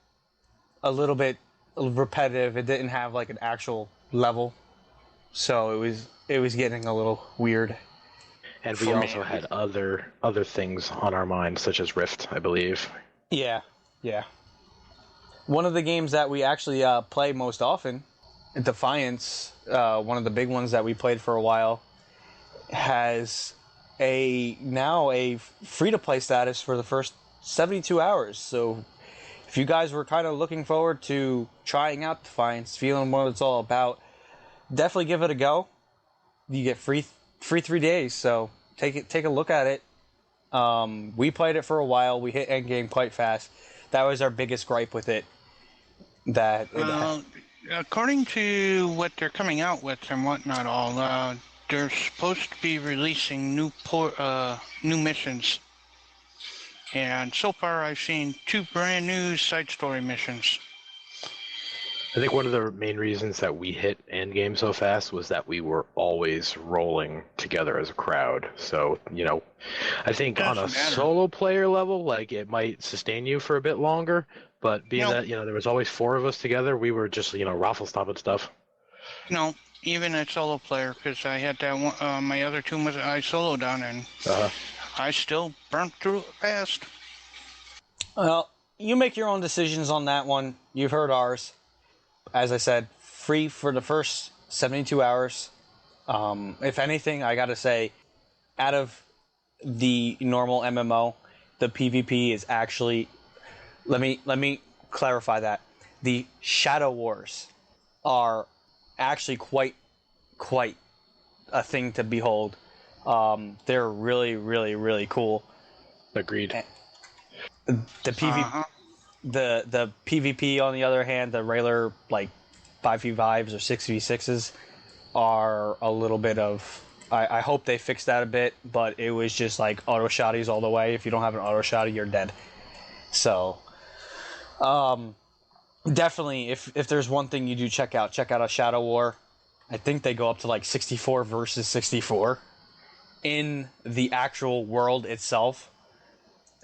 [SPEAKER 1] a little bit repetitive. It didn't have like an actual level, so it was getting a little weird.
[SPEAKER 3] And we also had other things on our mind, such as Rift, I believe.
[SPEAKER 1] Yeah. One of the games that we actually play most often, Defiance, one of the big ones that we played for a while, has now a free-to-play status for the first 72 hours. So if you guys were kind of looking forward to trying out Defiance, feeling what it's all about, definitely give it a go. You get free 3 days, so take a look at it. We played it for a while. We hit endgame quite fast. That was our biggest gripe with it.
[SPEAKER 2] According to what they're coming out with and whatnot, they're supposed to be releasing new missions. And so far, I've seen 2 brand new side story missions.
[SPEAKER 3] I think one of the main reasons that we hit endgame so fast was that we were always rolling together as a crowd. So, I think on a solo player level, like, it might sustain you for a bit longer. But being that, there was always 4 of us together, we were just, raffle stomping stuff.
[SPEAKER 2] No, even at solo player, because I had that one, my other 2 I soloed on, and I still burnt through it fast.
[SPEAKER 1] Well, you make your own decisions on that one. You've heard ours. As I said, free for the first 72 hours. If anything, I gotta say, out of the normal MMO, the PvP is actually... Let me clarify that. The Shadow Wars are actually quite a thing to behold. They're really, really, really cool.
[SPEAKER 3] Agreed.
[SPEAKER 1] The PvP, on the other hand, the regular, like, 5v5s or 6v6s are a little bit of... I hope they fix that a bit, but it was just, like, auto-shotties all the way. If you don't have an auto-shotty, you're dead. So, definitely, if there's one thing you do check out a Shadow War. I think they go up to, like, 64 versus 64 in the actual world itself.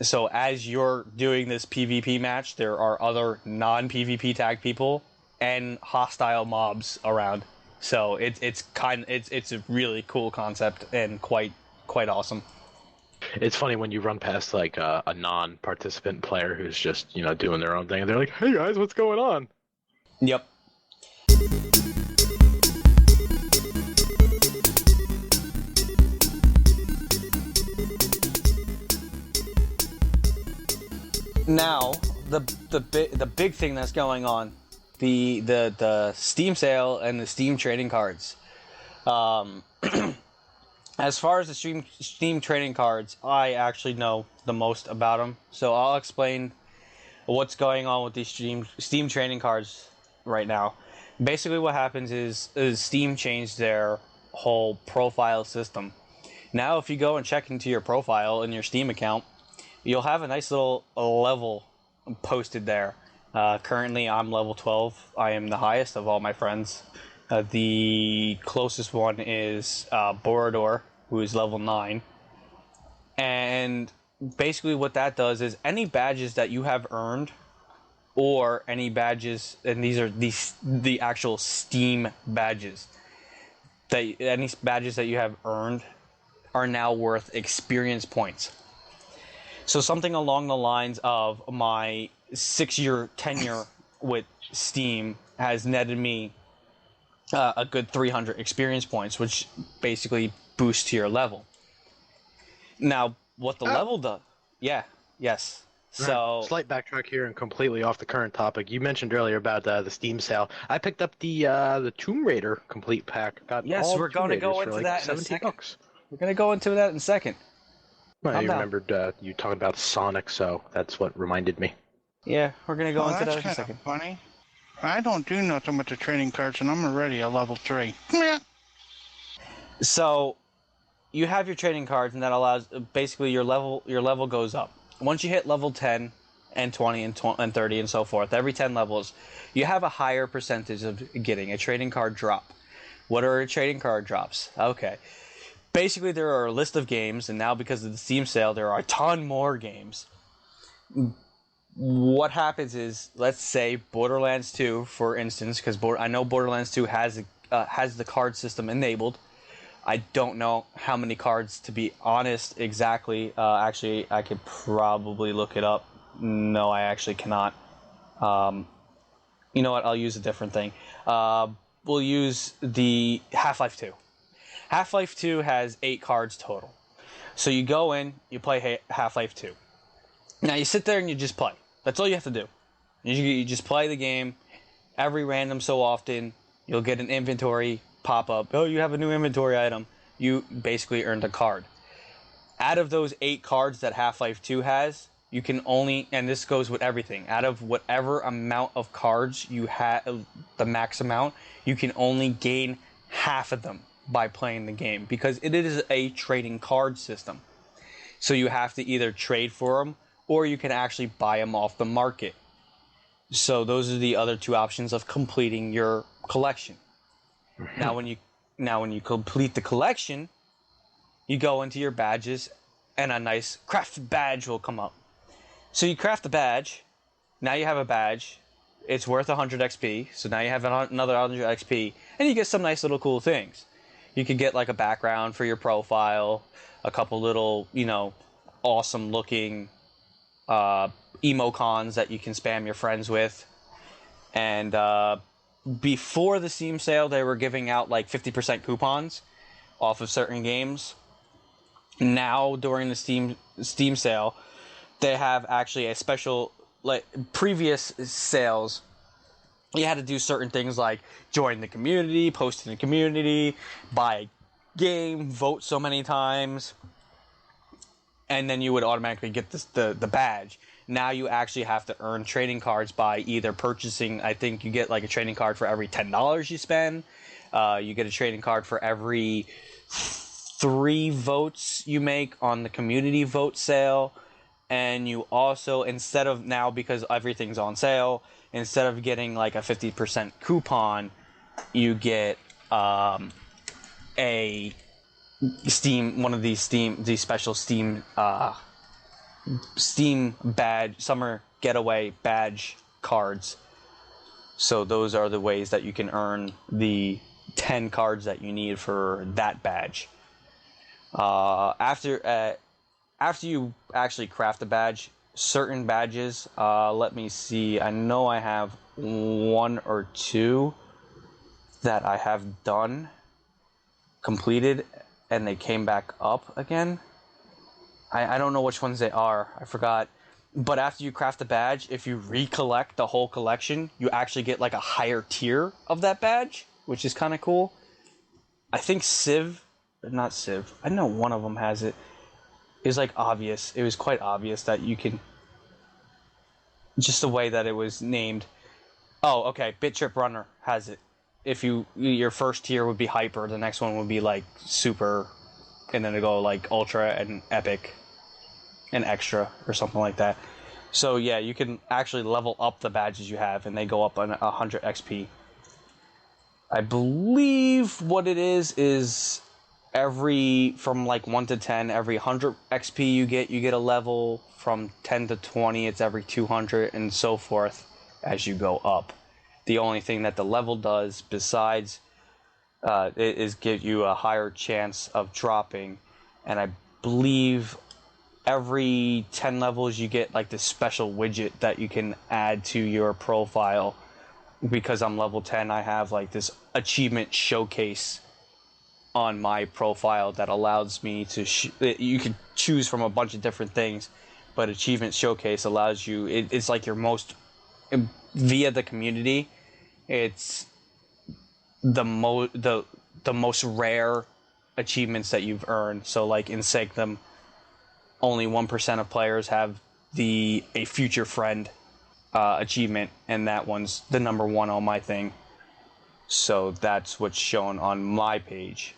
[SPEAKER 1] So as you're doing this PvP match, there are other non-PvP tag people and hostile mobs around. So it's a really cool concept and quite awesome.
[SPEAKER 3] It's funny when you run past like a non-participant player who's just doing their own thing, and they're like, "Hey guys, what's going on?"
[SPEAKER 1] Yep. Now, the big thing that's going on, the Steam sale and the Steam trading cards. As far as the Steam trading cards, I actually know the most about them, so I'll explain what's going on with these Steam trading cards right now. Basically, what happens is Steam changed their whole profile system. Now, if you go and check into your profile in your Steam account, you'll have a nice little level posted there. Currently, I'm level 12. I am the highest of all my friends. The closest one is Borador, who is level 9. And basically what that does is any badges that you have earned, or any badges, and these are the actual Steam badges, any badges that you have earned are now worth experience points. So something along the lines of my 6-year tenure with Steam has netted me a good 300 experience points, which basically boosts your level. Now, what the level does... Yeah, yes. So...
[SPEAKER 3] Slight backtrack here and completely off the current topic. You mentioned earlier about the Steam sale. I picked up the Tomb Raider complete pack. Got
[SPEAKER 1] yes, we're going to go into that in a second. We're going to go into that in a second.
[SPEAKER 3] Well, I remembered you talking about Sonic, so that's what reminded me.
[SPEAKER 1] Yeah, we're going to go into that in a second.
[SPEAKER 2] That's funny. I don't do nothing with the trading cards, and I'm already a level 3.
[SPEAKER 1] So, you have your trading cards, and that allows basically your level goes up. Once you hit level 10 and 20 and 30 and so forth, every 10 levels, you have a higher percentage of getting a trading card drop. What are trading card drops? Okay. Basically, there are a list of games, and now because of the Steam sale, there are a ton more games. What happens is, let's say Borderlands 2, for instance, because I know Borderlands 2 has the card system enabled. I don't know how many cards, to be honest, exactly. Actually, I could probably look it up. No, I actually cannot. You know what? I'll use a different thing. We'll use the Half-Life 2. Half-Life 2 has 8 cards total. So you go in, you play Half-Life 2. Now you sit there and you just play. That's all you have to do. You just play the game. Every random so often, you'll get an inventory pop up. Oh, you have a new inventory item. You basically earned a card. Out of those 8 cards that Half-Life 2 has, you can only, and this goes with everything, out of whatever amount of cards you have, the max amount, you can only gain half of them by playing the game, because it is a trading card system. So you have to either trade for them, or you can actually buy them off the market. So those are the other 2 options of completing your collection. Now when you complete the collection, you go into your badges, and a nice craft badge will come up. So you craft the badge. Now you have a badge. It's worth 100 XP. So now you have another 100 XP, and you get some nice little cool things. You could get like a background for your profile, a couple little, awesome looking emocons that you can spam your friends with. And before the Steam sale, they were giving out like 50% coupons off of certain games. Now, during the Steam sale, they have actually a special, like previous sales, you had to do certain things like join the community, post in the community, buy a game, vote so many times, and then you would automatically get the badge. Now you actually have to earn trading cards by either purchasing, I think you get like a trading card for every $10 you spend. You get a trading card for every 3 votes you make on the community vote sale. And you also, instead of now, because everything's on sale, instead of getting like a 50% coupon, you get a Steam, one of these special Steam badge, summer getaway badge cards. So those are the ways that you can earn the 10 cards that you need for that badge. After you actually craft a badge, certain badges, let me see, I know I have 1 or 2 that I have done, completed, and they came back up again. I don't know which ones they are, I forgot, But after you craft the badge, if you recollect the whole collection, you actually get like a higher tier of that badge, which is kind of cool. I think not Civ, I know one of them has it. It was like obvious. It was quite obvious that you can, just the way that it was named. Oh, okay, Bit Trip Runner has it. If your first tier would be Hyper, the next one would be like Super, and then it'd go like Ultra and Epic and Extra or something like that. So yeah, you can actually level up the badges you have, and they go up on 100 XP. I believe what it is from like 1 to 10, every 100 XP you get a level. From 10 to 20, it's every 200, and so forth as you go up. The only thing that the level does besides is give you a higher chance of dropping, and I believe every 10 levels you get like this special widget that you can add to your profile. Because I'm level 10, I have like this achievement showcase on my profile that allows me to you can choose from a bunch of different things, but achievement showcase allows you, it's like your most, via the community, it's the most rare achievements that you've earned. So like in Sanctum, only 1% of players have a future friend achievement, and that one's the number one on my thing. So that's what's shown on my page.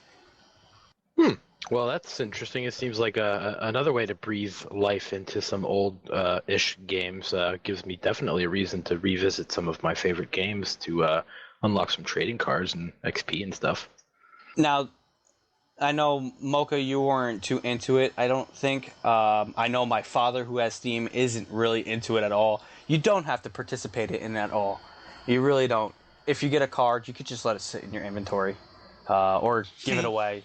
[SPEAKER 3] Well, that's interesting. It seems like another way to breathe life into some old-ish games. Gives me definitely a reason to revisit some of my favorite games to unlock some trading cards and XP and stuff.
[SPEAKER 1] Now, I know, Mocha, you weren't too into it, I don't think. I know my father, who has Steam, isn't really into it at all. You don't have to participate in it at all. You really don't. If you get a card, you could just let it sit in your inventory. Or give it away.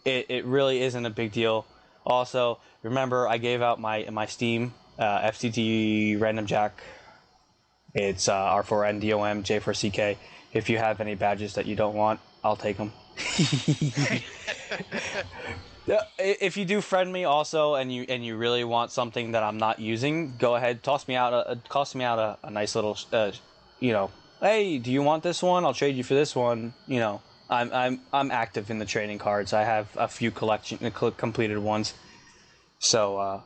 [SPEAKER 1] It really isn't a big deal. Also, remember, I gave out my Steam FTT Random Jack. It's R4NDOM, J4CK. If you have any badges that you don't want, I'll take them. If you do friend me also, and you really want something that I'm not using, go ahead, toss me out a nice little hey, do you want this one? I'll trade you for this one. I'm active in the trading cards. I have a few completed ones, so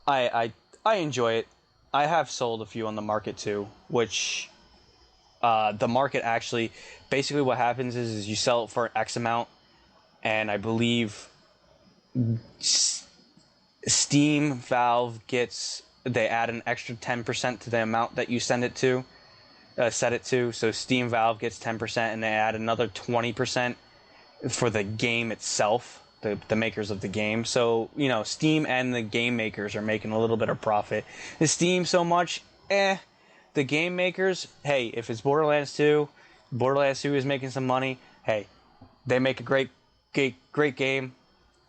[SPEAKER 1] I enjoy it. I have sold a few on the market too, which the market actually, basically what happens is you sell it for an X amount, and I believe Steam Valve they add an extra 10% to the amount that you set it to. So Steam Valve gets 10%, and they add another 20% for the game itself, the makers of the game. So Steam and the game makers are making a little bit of profit. The Steam so much, the game makers, hey, if it's Borderlands 2 is making some money. Hey, they make a great game.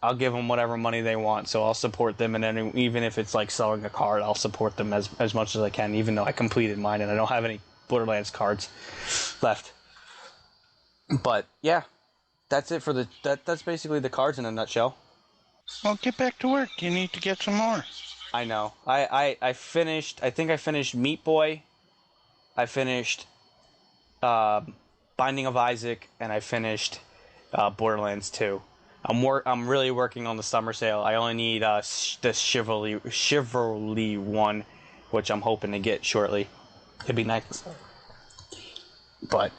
[SPEAKER 1] I'll give them whatever money they want, so I'll support them, and then even if it's like selling a card, I'll support them as much as I can, even though I completed mine and I don't have any Borderlands cards left. But yeah, that's it for that's basically the cards in a nutshell.
[SPEAKER 2] Well, get back to work. You need to get some more.
[SPEAKER 1] I know. I finished. I think I finished Meat Boy. I finished Binding of Isaac, and I finished Borderlands 2. I'm really working on the summer sale. I only need the Chivalry one, which I'm hoping to get shortly. It'd be nice. But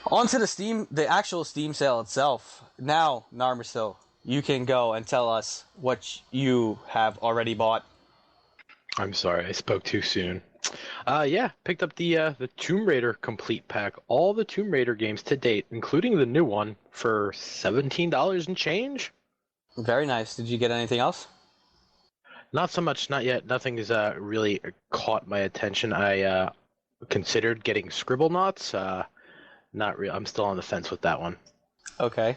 [SPEAKER 1] onto the actual Steam sale itself. Now, Narmacil, you can go and tell us what you have already bought.
[SPEAKER 3] I'm sorry, I spoke too soon. Picked up the Tomb Raider complete pack, all the Tomb Raider games to date, including the new one, for $17 and change.
[SPEAKER 1] Very nice. Did you get anything else?
[SPEAKER 3] Not so much, not yet. Nothing has really caught my attention. I considered getting Scribblenauts. Not real. I'm still on the fence with that one.
[SPEAKER 1] Okay.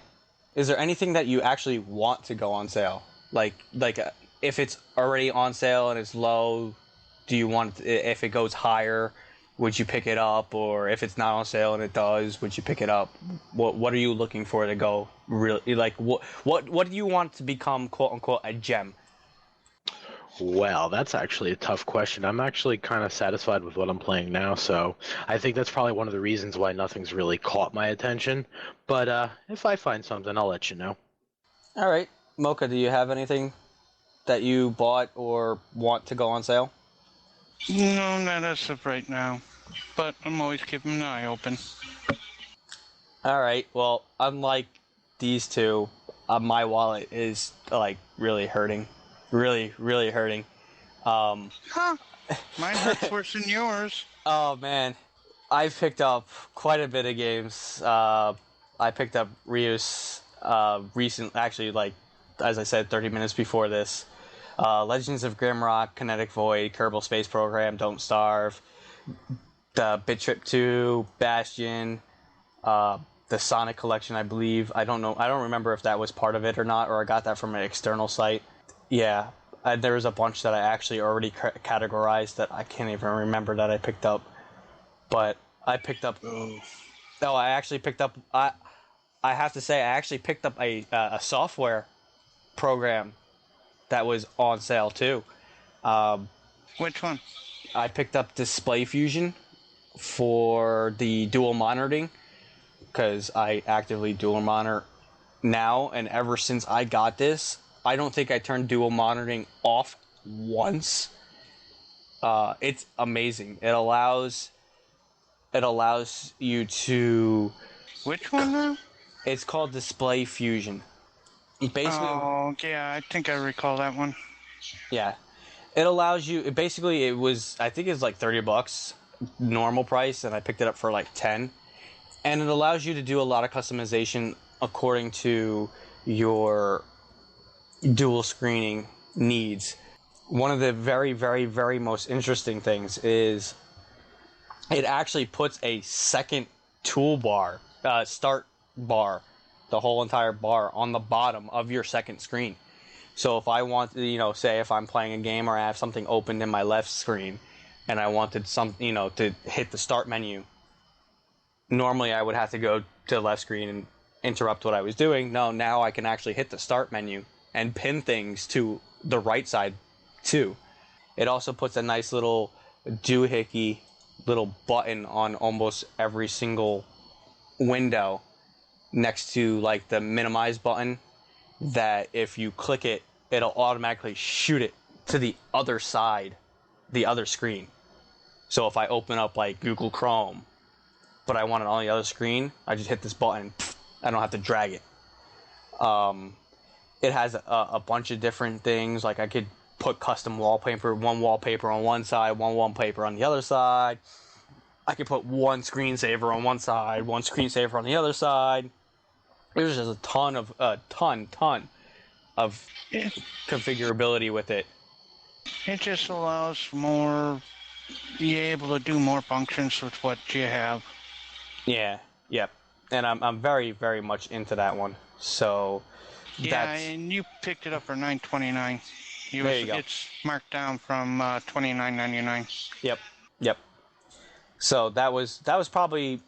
[SPEAKER 1] Is there anything that you actually want to go on sale? Like if it's already on sale and it's low, do you want, if it goes higher, would you pick it up? Or if it's not on sale and it does, would you pick it up? What are you looking for to go really, like what do you want to become, quote unquote, a gem?
[SPEAKER 3] Well, that's actually a tough question. I'm actually kind of satisfied with what I'm playing now, so I think that's probably one of the reasons why nothing's really caught my attention. But if I find something, I'll let you know.
[SPEAKER 1] All right. Mocha, do you have anything that you bought or want to go on sale?
[SPEAKER 2] No, not as of right now. But I'm always keeping an eye open.
[SPEAKER 1] All right. Well, unlike these two, my wallet is like really hurting, really hurting.
[SPEAKER 2] Huh. Mine hurts worse than yours.
[SPEAKER 1] Oh man, I've picked up quite a bit of games. I picked up Rios actually, like as I said, 30 minutes before this. Legends of Grimrock, Kinetic Void, Kerbal Space Program, Don't Starve, the Bit Trip 2, Bastion, the Sonic Collection, I believe. I don't know. I don't remember if that was part of it or not, or I got that from an external site. Yeah, there was a bunch that I actually already categorized that I can't even remember that I picked up. But I picked up. Oh, I actually picked up. I have to say, I actually picked up a software program that was on sale too.
[SPEAKER 2] Which one?
[SPEAKER 1] I picked up Display Fusion for the dual monitoring because I actively dual monitor now, and ever since I got this, I don't think I turned dual monitoring off once. It's amazing. It allows you to.
[SPEAKER 2] Which one now?
[SPEAKER 1] It's called Display Fusion. Basically,
[SPEAKER 2] Oh, yeah, I think I recall that one.
[SPEAKER 1] yeah, it allows you. Basically, it was. I think it's like $30 normal price, and I picked it up for like 10. And it allows you to do a lot of customization according to your dual screening needs. One of the very most interesting things is it actually puts a second toolbar, start bar, the whole entire bar on the bottom of your second screen. So if I want to, say if I'm playing a game or I have something opened in my left screen and I wanted to hit the start menu, normally I would have to go to the left screen and interrupt what I was doing. No, now I can actually hit the start menu and pin things to the right side too. It also puts a nice little doohickey little button on almost every single window next to like the minimize button that if you click it, it'll automatically shoot it to the other side, the other screen. So if I open up like Google Chrome, but I want it on the other screen, I just hit this button. I don't have to drag it. It has a bunch of different things. Like I could put custom wallpaper, one wallpaper on one side, one wallpaper on the other side. I could put one screensaver on one side, one screensaver on the other side. There's just a ton of configurability with it.
[SPEAKER 2] It just allows more, you're able to do more functions with what you have.
[SPEAKER 1] Yeah, yep. And I'm very much into that one. So
[SPEAKER 2] yeah, and you picked it up for $9.29.
[SPEAKER 1] There you go.
[SPEAKER 2] It's marked down from $29.99.
[SPEAKER 1] Yep. So that was probably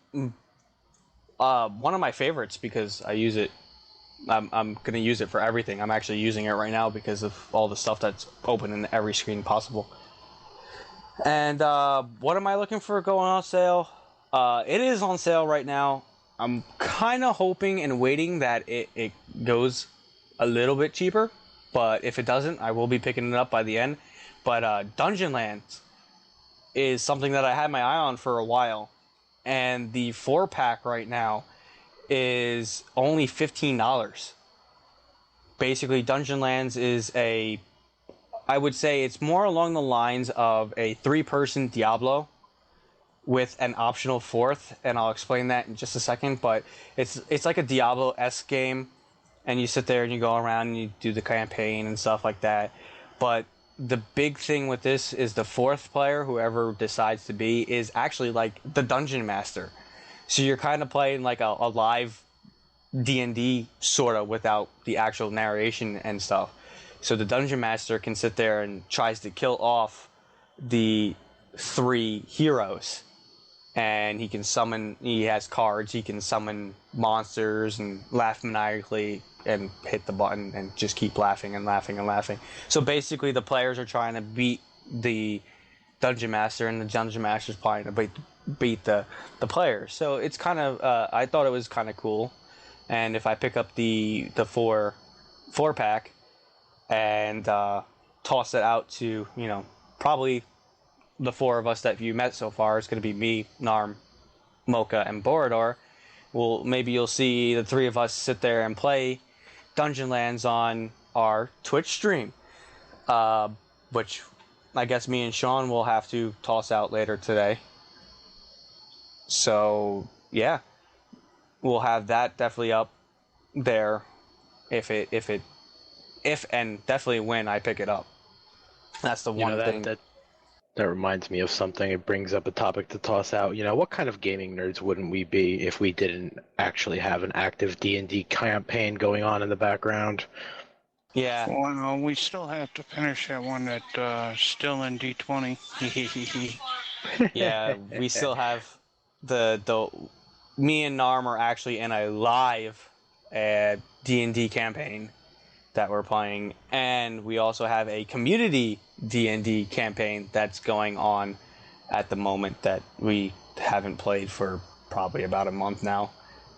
[SPEAKER 1] one of my favorites because I use it. I'm gonna use it for everything. I'm actually using it right now because of all the stuff that's open in every screen possible. And what am I looking for going on sale? It is on sale right now. I'm kind of hoping and waiting that it goes a little bit cheaper. But if it doesn't, I will be picking it up by the end. But Dungeon Lands is something that I had my eye on for a while. And the 4-pack right now is only $15. Basically, Dungeon Lands is I would say it's more along the lines of a 3-person Diablo with an optional 4th, and I'll explain that in just a second. But it's like a Diablo-esque game, and you sit there and you go around and you do the campaign and stuff like that. But the big thing with this is the 4th player, whoever decides to be, is actually like the Dungeon Master. So you're kind of playing like a live D&D sort of without the actual narration and stuff. So the Dungeon Master can sit there and tries to kill off the 3 heroes. And he has cards, he can summon monsters and laugh maniacally and hit the button and just keep laughing and laughing and laughing. So basically, the players are trying to beat the Dungeon Master, and the Dungeon Master's trying to beat the players. So it's kind of I thought it was kind of cool. And if I pick up the four pack and toss it out to, you know, probably the four of us that you met so far, it's going to be me, Narm, Mocha, and Borador. Well, maybe you'll see the three of us sit there and play Dungeon Lands on our Twitch stream, which I guess me and Sean will have to toss out later today. So yeah, we'll have that definitely up there if and definitely when I pick it up. That's the one thing.
[SPEAKER 3] That reminds me of something. It brings up a topic to toss out. You know, what kind of gaming nerds wouldn't we be if we didn't actually have an active D&D campaign going on in the background?
[SPEAKER 1] Yeah.
[SPEAKER 2] Well, we still have to finish that one that's still in D20.
[SPEAKER 1] Yeah, we still have the me and Narm are actually in a live D&D campaign that we're playing, and we also have a community D&D campaign that's going on at the moment that we haven't played for probably about a month now.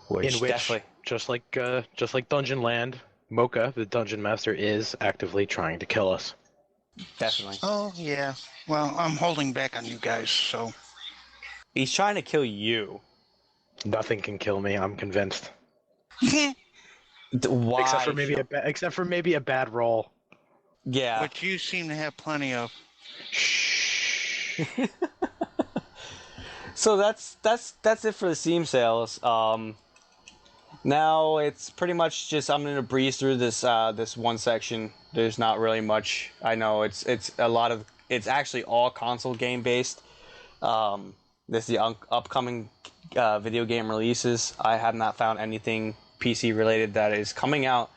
[SPEAKER 3] Which definitely, just like Dungeon Land, Mocha, the Dungeon Master, is actively trying to kill us.
[SPEAKER 1] Definitely.
[SPEAKER 2] Oh yeah. Well, I'm holding back on you guys, so.
[SPEAKER 1] He's trying to kill you.
[SPEAKER 3] Nothing can kill me. I'm convinced.
[SPEAKER 1] Why?
[SPEAKER 3] Except for maybe a bad roll.
[SPEAKER 1] Yeah.
[SPEAKER 2] Which you seem to have plenty of.
[SPEAKER 3] Shh.
[SPEAKER 1] So that's it for the Steam sales. Now it's pretty much just I'm gonna breeze through this one section. There's not really much. I know it's actually all console game based. This is the upcoming video game releases. I have not found anything PC related that is coming out,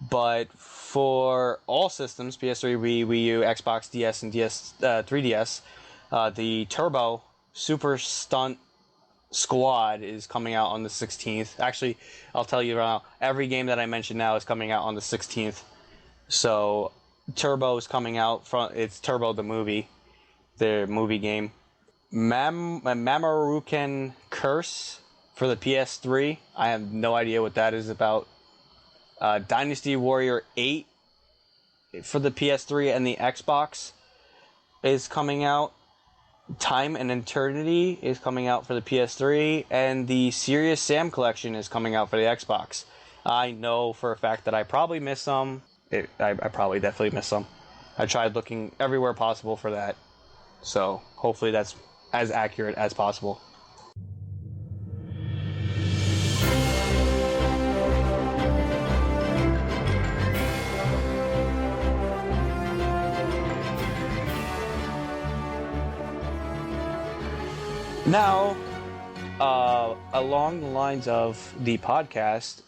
[SPEAKER 1] but for all systems, PS3, Wii U, Xbox, DS, and 3DS, the Turbo Super Stunt Squad is coming out on the 16th. Actually, I'll tell you right now, every game that I mentioned now is coming out on the 16th. So Turbo is coming out it's Turbo the movie game. Mamaruken Curse for the PS3. I have no idea what that is about. Dynasty Warrior 8 for the PS3 and the Xbox is coming out. Time and Eternity is coming out for the PS3, and the Serious Sam Collection is coming out for the Xbox. I know for a fact that I probably missed some. I probably definitely missed some. I tried looking everywhere possible for that. So hopefully that's as accurate as possible. Now, along the lines of the podcast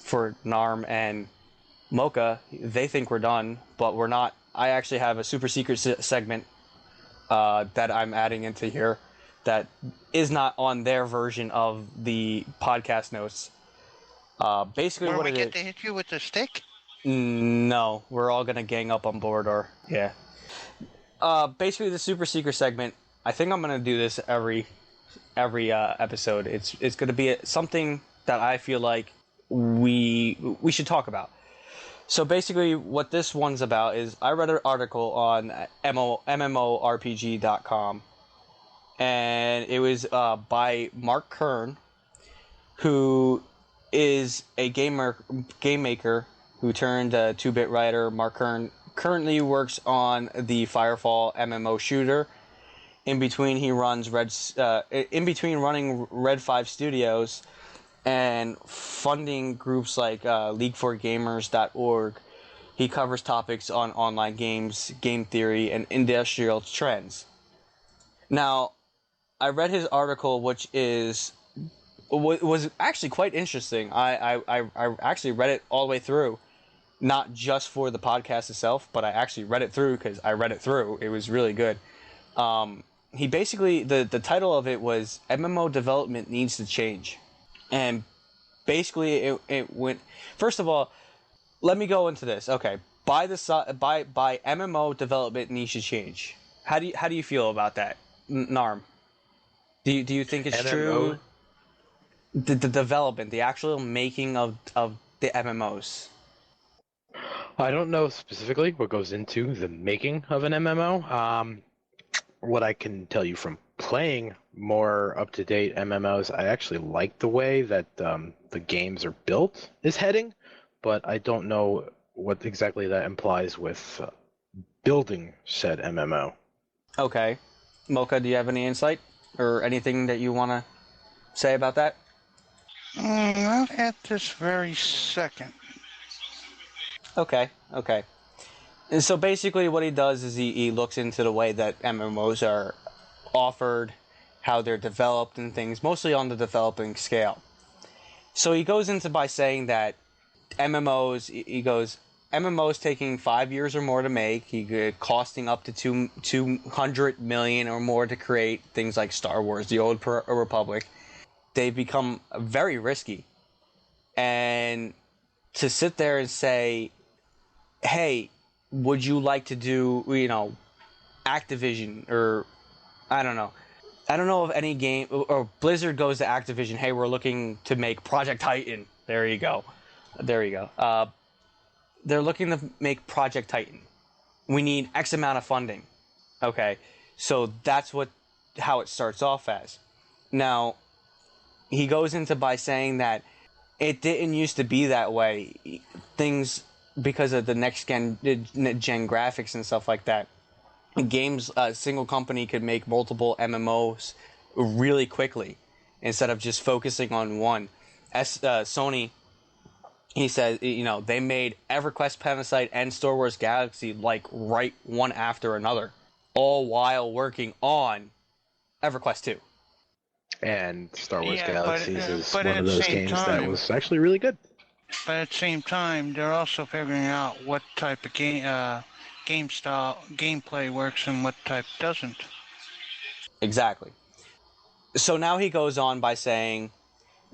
[SPEAKER 1] for Narm and Mocha, they think we're done, but we're not. I actually have a super secret segment that I'm adding into here that is not on their version of the podcast notes. Basically,
[SPEAKER 2] Where
[SPEAKER 1] what
[SPEAKER 2] we
[SPEAKER 1] it
[SPEAKER 2] get
[SPEAKER 1] is.
[SPEAKER 2] to hit you with the stick?
[SPEAKER 1] No, we're all gonna gang up on board, or yeah. Basically, the super secret segment. I think I'm gonna do this every episode. It's gonna be something that I feel like we should talk about. So basically, what this one's about is I read an article on MMORPG.com, and it was by Mark Kern, who is a game maker who turned 2-bit writer. Mark Kern currently works on the Firefall MMO shooter. In between running Red 5 Studios and funding groups like League4Gamers.org, he covers topics on online games, game theory, and industrial trends. Now, I read his article, which was actually quite interesting. I actually read it all the way through, not just for the podcast itself, but I actually read it through because I read it through. It was really good. He basically, the title of it was MMO Development Needs to Change. And basically it went. First of all, let me go into this. Okay, by MMO development needs to change. How do you feel about that, Narm? Do you think it's
[SPEAKER 3] MMO?
[SPEAKER 1] true? The development, the actual making of the MMOs.
[SPEAKER 3] I don't know specifically what goes into the making of an MMO. What I can tell you from playing more up-to-date MMOs, I actually like the way that the games are built is heading, but I don't know what exactly that implies with building said MMO.
[SPEAKER 1] Okay. Mocha, do you have any insight or anything that you want to say about that?
[SPEAKER 2] Not at this very second.
[SPEAKER 1] Okay. And so basically what he does is he looks into the way that MMOs are offered, how they're developed and things, mostly on the developing scale. So he goes into by saying that MMOs taking 5 years or more to make, costing up to 200 million or more to create, things like Star Wars, the Old Republic. They become very risky. And to sit there and say, hey, would you like to do, Activision, or I don't know if any game, or Blizzard goes to Activision, hey, we're looking to make Project Titan. There you go. They're looking to make Project Titan. We need X amount of funding. Okay, so that's how it starts off as. Now, he goes into by saying that it didn't used to be that way. Things, because of the next gen graphics and stuff like that, games, a single company could make multiple MMOs really quickly instead of just focusing on one. Sony, he says, they made EverQuest Parasite and Star Wars Galaxy like right one after another, all while working on EverQuest 2.
[SPEAKER 3] And Star Wars Galaxies is
[SPEAKER 2] but
[SPEAKER 3] one of those games that was actually really good.
[SPEAKER 2] But at the same time, they're also figuring out what type of game style, gameplay works and what type doesn't.
[SPEAKER 1] Exactly. So now he goes on by saying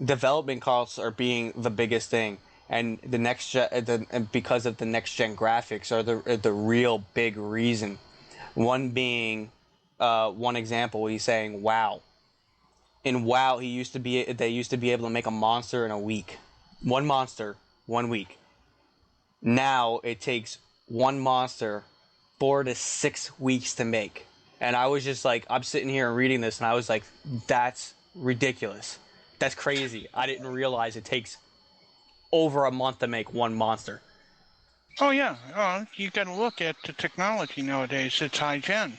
[SPEAKER 1] development costs are being the biggest thing, and because of the next gen graphics are the real big reason. One being, one example, he's saying WoW. In WoW, they used to be able to make a monster in a week. One monster, 1 week. Now it takes one monster 4 to 6 weeks to make. And I was just like, I'm sitting here and reading this, and I was like, that's ridiculous. That's crazy. I didn't realize it takes over a month to make one monster.
[SPEAKER 2] Oh, yeah. You got to look at the technology nowadays. It's high gen.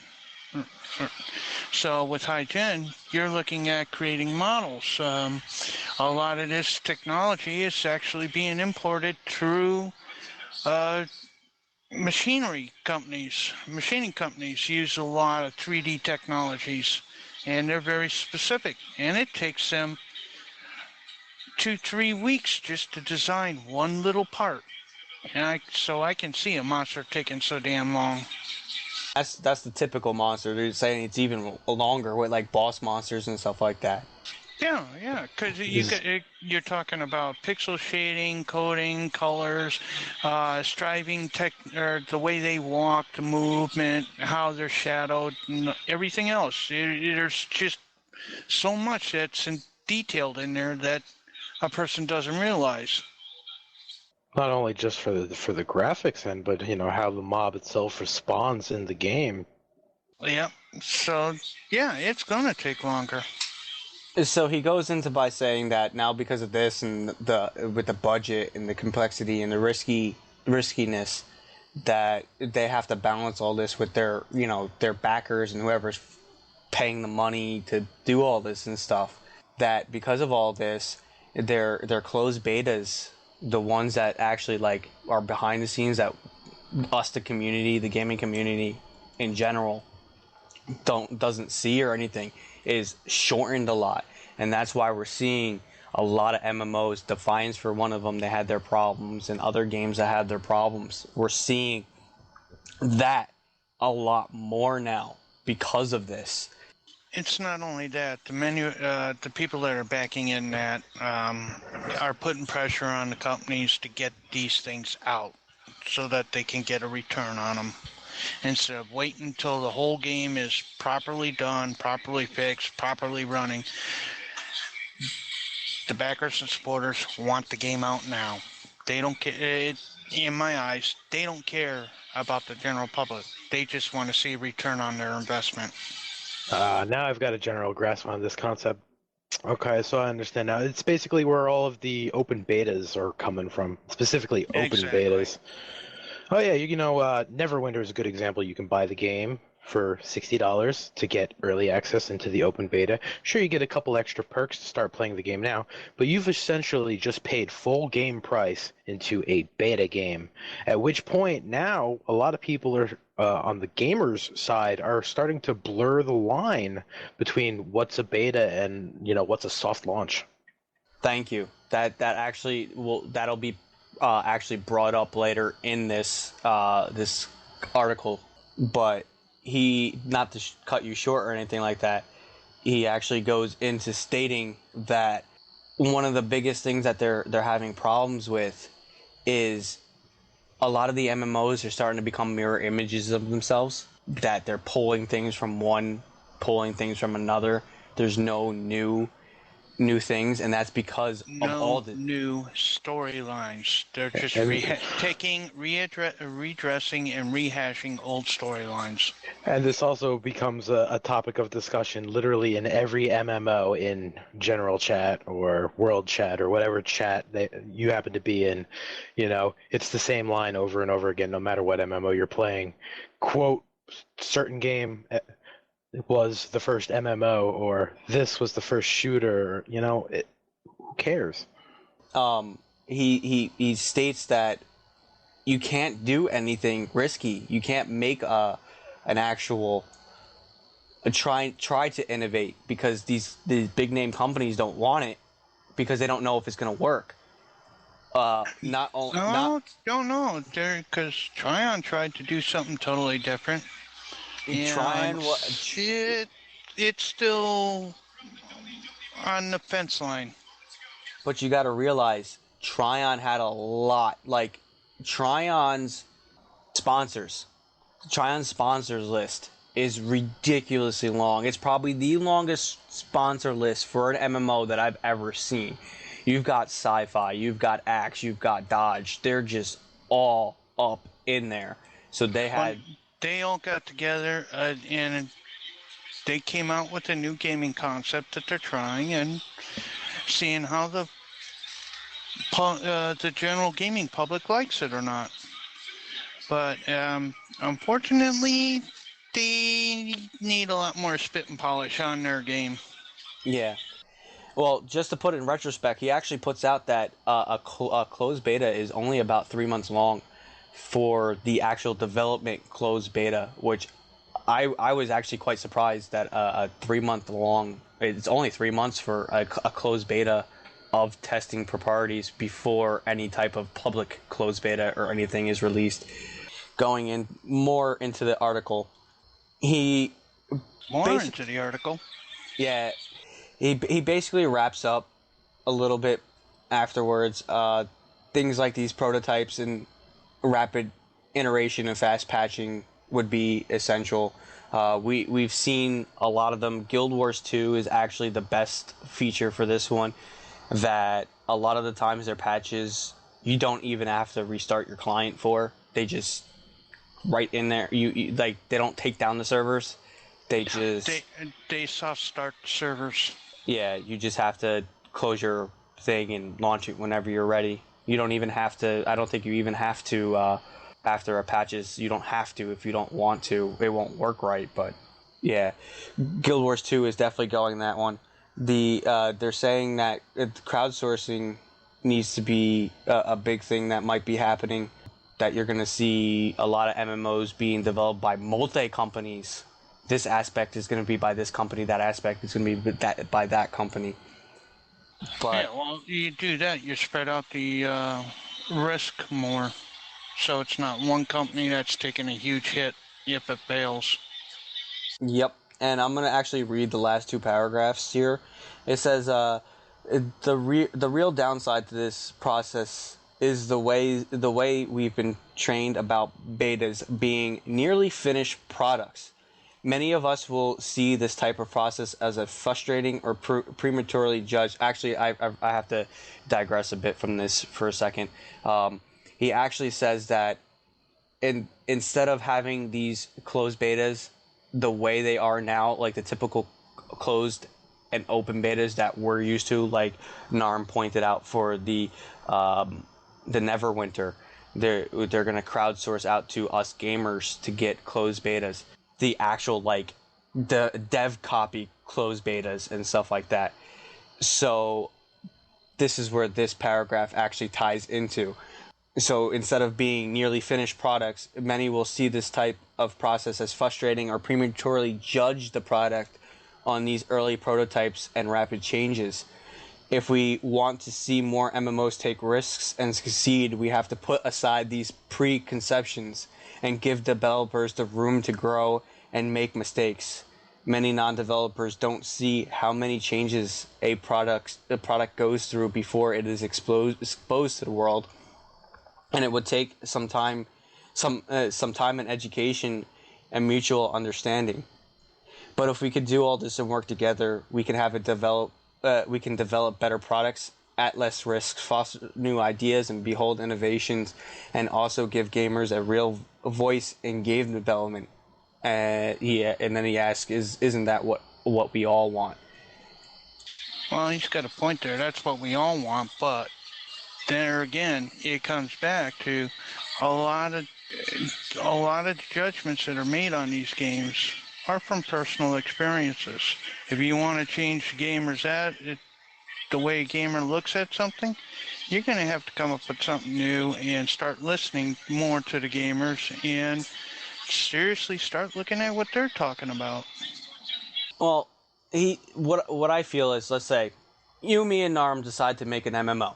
[SPEAKER 2] So with high gen, you're looking at creating models. A lot of this technology is actually being imported through machining companies use a lot of 3D technologies, and they're very specific. And it takes them 2-3 weeks just to design one little part. And so I can see a monster taking so damn long.
[SPEAKER 1] That's the typical monster. They're saying it's even longer with like boss monsters and stuff like that.
[SPEAKER 2] Yeah, because you're talking about pixel shading, coding, colors, striving or the way they walk, the movement, how they're shadowed, and everything else. There's just so much that's detailed in there that a person doesn't realize.
[SPEAKER 3] Not only just for the graphics end, but how the mob itself responds in the game.
[SPEAKER 2] Yeah. So yeah, it's gonna take longer.
[SPEAKER 1] So he goes into by saying that now because of this and with the budget and the complexity and the riskiness, that they have to balance all this with their backers and whoever's paying the money to do all this and stuff. That because of all this, their closed betas, the ones that actually like are behind the scenes, that us, the community, the gaming community in general, doesn't see or anything, is shortened a lot. And that's why we're seeing a lot of MMOs. Defiance, for one of them, they had their problems, and other games that had their problems. We're seeing that a lot more now because of this.
[SPEAKER 2] It's not only that. The people that are backing in that are putting pressure on the companies to get these things out so that they can get a return on them. Instead of waiting until the whole game is properly done, properly fixed, properly running, the backers and supporters want the game out now. They don't care. In my eyes, they don't care about the general public. They just want to see a return on their investment.
[SPEAKER 3] Now I've got a general grasp on this concept. Okay, so I understand now. It's basically where all of the open betas are coming from, specifically open
[SPEAKER 2] Exactly.
[SPEAKER 3] betas. Oh yeah, Neverwinter is a good example. You can buy the game for $60 to get early access into the open beta. Sure, you get a couple extra perks to start playing the game now, but you've essentially just paid full game price into a beta game. At which point now a lot of people are on the gamers side are starting to blur the line between what's a beta and what's a soft launch.
[SPEAKER 1] Thank you. That'll be actually brought up later in this this article, but he, not to cut you short or anything like that, he actually goes into stating that one of the biggest things that they're having problems with is a lot of the MMOs are starting to become mirror images of themselves, that they're pulling things from one, pulling things from another. There's no new things, and that's because of all the
[SPEAKER 2] new storylines. They're just redressing and rehashing old storylines.
[SPEAKER 3] And this also becomes a topic of discussion literally in every MMO, in general chat or world chat or whatever chat that you happen to be in. It's the same line over and over again, no matter what MMO you're playing. Quote, certain game was the first MMO, or this was the first shooter. Who cares?
[SPEAKER 1] He states that you can't do anything risky. You can't make an actual try to innovate, because these big name companies don't want it, because they don't know if it's going to work. Don't know,
[SPEAKER 2] because Tryon tried to do something totally different. It's still on the fence line.
[SPEAKER 1] But you got to realize, Tryon had a lot, like Tryon's sponsors list is ridiculously long. It's probably the longest sponsor list for an MMO that I've ever seen. You've got Sci-Fi, you've got Axe, you've got Dodge. They're just all up in there. So
[SPEAKER 2] they all got together and they came out with a new gaming concept that they're trying and seeing how the general gaming public likes it or not. But unfortunately, they need a lot more spit and polish on their game.
[SPEAKER 1] Yeah. Well, just to put it in retrospect, he actually puts out that a closed beta is only about 3 months long for the actual development closed beta, which I was actually quite surprised that a 3 month long, it's only 3 months for a closed beta of testing properties before any type of public closed beta or anything is released. Going in more into the article, Yeah, he basically wraps up a little bit afterwards. Things like these prototypes and rapid iteration and fast patching would be essential. We've seen a lot of them. Guild Wars 2 is actually the best feature for this one, that a lot of the times their patches you don't even have to restart your client for. They just right in there. You like, they don't take down the servers. They
[SPEAKER 2] soft start servers.
[SPEAKER 1] Yeah, you just have to close your thing and launch it whenever you're ready. You don't even have to. I don't think you even have to. After a patches, you don't have to if you don't want to. It won't work right, but yeah, Guild Wars 2 is definitely going that one. They're saying that crowdsourcing needs to be a big thing that might be happening. That you're going to see a lot of MMOs being developed by multi-companies. This aspect is going to be by this company. That aspect is going to be by that company. But
[SPEAKER 2] yeah, well, you do that, you spread out the risk more, so it's not one company that's taking a huge hit if it fails.
[SPEAKER 1] Yep, and I'm going to actually read the last two paragraphs here. It says, the real downside to this process is the way we've been trained about betas being nearly finished products. Many of us will see this type of process as a frustrating or prematurely judged. Actually, I have to digress a bit from this for a second. He actually says that instead of having these closed betas the way they are now, like the typical closed and open betas that we're used to, like Narm pointed out for the Neverwinter, they're going to crowdsource out to us gamers to get closed betas, the actual like the dev copy closed betas and stuff like that. So this is where this paragraph actually ties into. So instead of being nearly finished products, many will see this type of process as frustrating or prematurely judge the product on these early prototypes and rapid changes. If we want to see more MMOs take risks and succeed, we have to put aside these preconceptions and give developers the room to grow and make mistakes. Many non-developers don't see how many changes a product goes through before it is exposed to the world, and it would take some time and education and mutual understanding. But if we could do all this and work together, we can develop better products at less risk, foster new ideas, and behold innovations, and also give gamers a real voice in game development. And then he asks, isn't that what we all want?
[SPEAKER 2] Well, he's got a point there. That's what we all want, but there again, it comes back to a lot of judgments that are made on these games are from personal experiences. If you want to change the the way a gamer looks at something, you're going to have to come up with something new and start listening more to the gamers and seriously start looking at what they're talking about.
[SPEAKER 1] Well, what I feel is, let's say you, me, and Narm decide to make an MMO.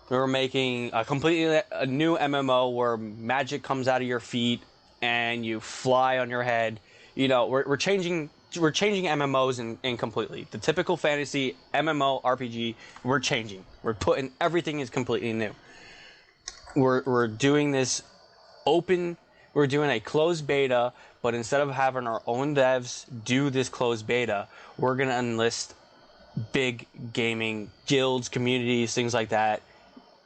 [SPEAKER 1] We're making a new MMO where magic comes out of your feet and you fly on your head. You know, we're changing MMOs in completely. The typical fantasy MMO RPG, we're changing. We're putting everything is completely new. We're doing this open. We're doing a closed beta, but instead of having our own devs do this closed beta, we're gonna enlist big gaming guilds, communities, things like that,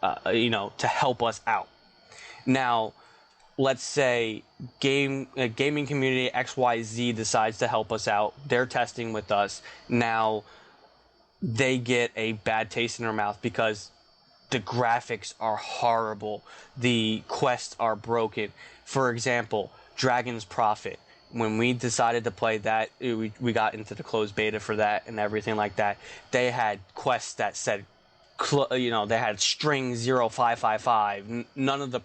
[SPEAKER 1] to help us out. Now, let's say gaming community XYZ decides to help us out. They're testing with us. Now, they get a bad taste in their mouth because the graphics are horrible. The quests are broken. For example, Dragon's Prophet. When we decided to play that, we got into the closed beta for that and everything like that. They had quests that said, they had string 0555. None of the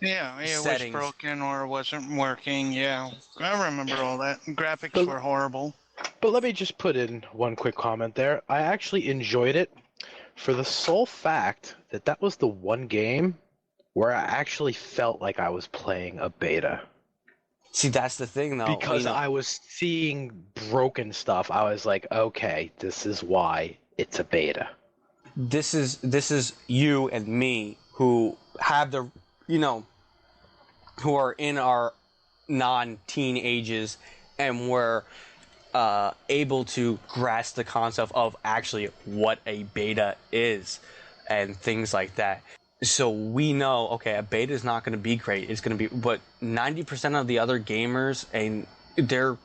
[SPEAKER 1] settings
[SPEAKER 2] was broken or wasn't working. Yeah, I remember all that. Graphics were horrible.
[SPEAKER 3] But let me just put in one quick comment there. I actually enjoyed it for the sole fact that was the one game where I actually felt like I was playing a beta.
[SPEAKER 1] See, that's the thing, though.
[SPEAKER 3] Because I was seeing broken stuff. I was like, okay, this is why it's a beta.
[SPEAKER 1] This is you and me who have who are in our non-teen ages, and we're able to grasp the concept of actually what a beta is and things like that. So we know, okay, a beta is not going to be great. It's going to be, but 90% of the other gamers, and they're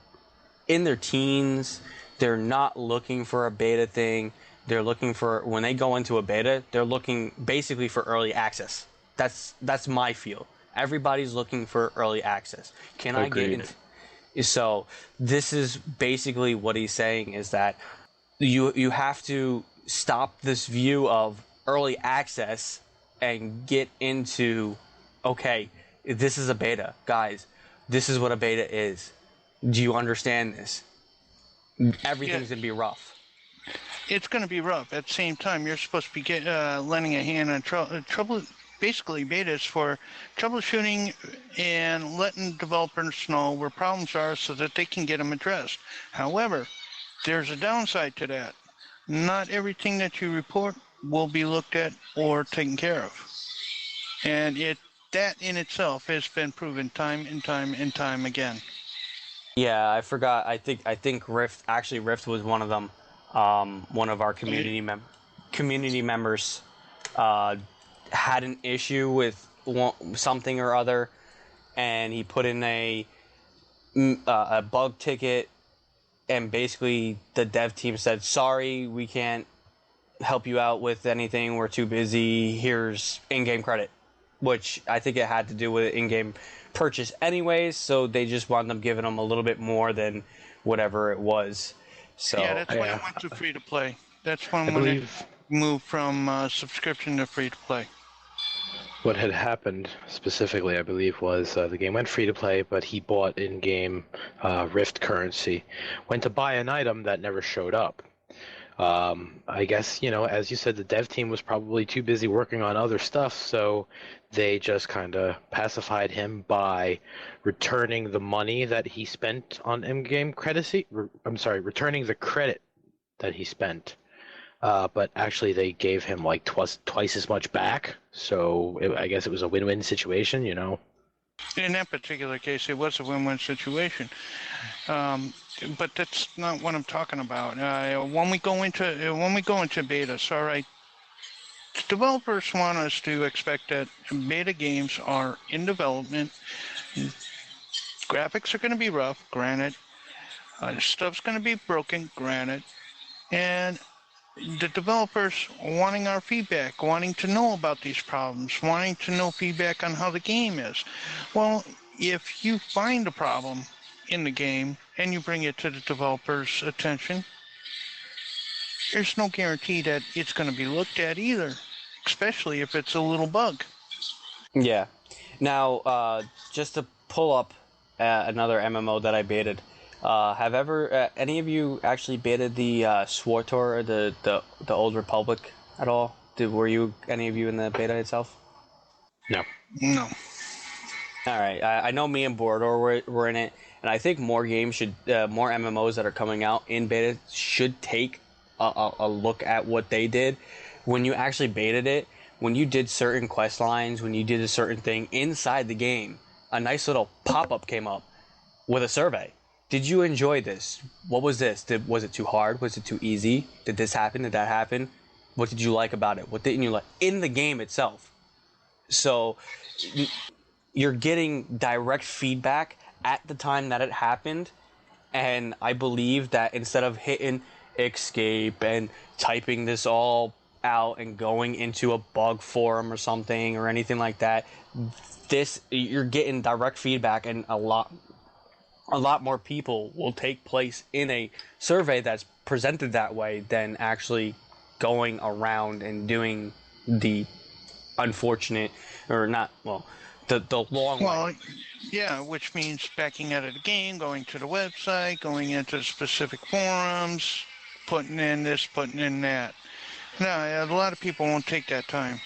[SPEAKER 1] in their teens, they're not looking for a beta thing. They're looking for, when they go into a beta, they're looking basically for early access. That's my feel. Everybody's looking for early access. Can I get into? So this is basically what he's saying, is that you have to stop this view of early access and get into, okay, this is a beta. Guys, this is what a beta is. Do you understand this? Everything's going to be rough.
[SPEAKER 2] It's going to be rough. At the same time, you're supposed to be lending a hand on basically betas for troubleshooting and letting developers know where problems are so that they can get them addressed. However, there's a downside to that. Not everything that you report will be looked at or taken care of. And that in itself has been proven time and time and time again.
[SPEAKER 1] Yeah, I forgot. I think Rift was one of them. One of our community members had an issue with something or other, and he put in a bug ticket, and basically the dev team said, "Sorry, we can't help you out with anything. We're too busy. Here's in-game credit," which I think it had to do with in-game purchase anyways, so they just wound up giving them a little bit more than whatever it was. So
[SPEAKER 2] yeah, that's when it went to free-to-play. That's when it moved from subscription to free-to-play.
[SPEAKER 3] What had happened specifically, I believe, was the game went free-to-play, but he bought in-game Rift currency. Went to buy an item that never showed up. I guess, as you said, the dev team was probably too busy working on other stuff, so they just kind of pacified him by returning the money that he spent on in-game credit. Returning the credit that he spent. But actually, they gave him like twice as much back, so I guess it was a win-win situation,
[SPEAKER 2] In that particular case, it was a win-win situation. But that's not what I'm talking about. When we go into betas, all right, developers want us to expect that beta games are in development. Graphics are going to be rough, granted. Stuff's going to be broken, granted. And the developers wanting our feedback, wanting to know about these problems, wanting to know feedback on how the game is. Well, if you find a problem in the game and you bring it to the developer's attention, there's no guarantee that it's going to be looked at either, especially if it's a little bug.
[SPEAKER 1] yeah. Now, just to pull up another MMO that I baited, have any of you actually baited the SWTOR or the Old Republic at all? Were any of you in the beta itself?
[SPEAKER 3] No.
[SPEAKER 2] No.
[SPEAKER 1] All right. I know me and Borador were in it, and I think more MMOs that are coming out in beta should take a look at what they did. When you actually baited it, when you did certain quest lines, when you did a certain thing inside the game, a nice little pop-up came up with a survey. Did you enjoy this? What was this? Was it too hard? Was it too easy? Did this happen? Did that happen? What did you like about it? What didn't you like in the game itself? So you're getting direct feedback at the time that it happened, and I believe that instead of hitting escape and typing this all out and going into a bug forum or something or anything like that, you're getting direct feedback, and a lot more people will take place in a survey that's presented that way than actually going around and doing the unfortunate, or not, the long way.
[SPEAKER 2] Yeah, which means backing out of the game, going to the website, going into specific forums, putting in this, putting in that. No, a lot of people won't take that time.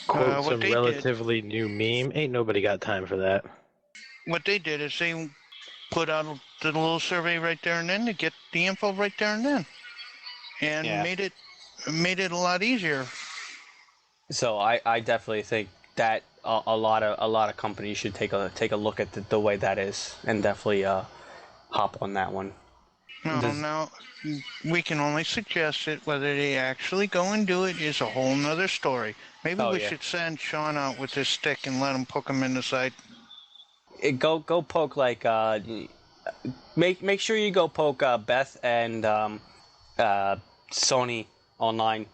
[SPEAKER 3] Quote some relatively new meme. Ain't nobody got time for that.
[SPEAKER 2] What they did is they put out the little survey right there and then to get the info right there and then, and made it a lot easier.
[SPEAKER 1] So I definitely think that a lot of companies should take a look at the way that is, and definitely hop on that one.
[SPEAKER 2] Now we can only suggest it. Whether they actually go and do it is a whole nother story. Maybe we should send Sean out with his stick and let him poke him in the side.
[SPEAKER 1] Go poke make sure you go poke Beth and Sony online,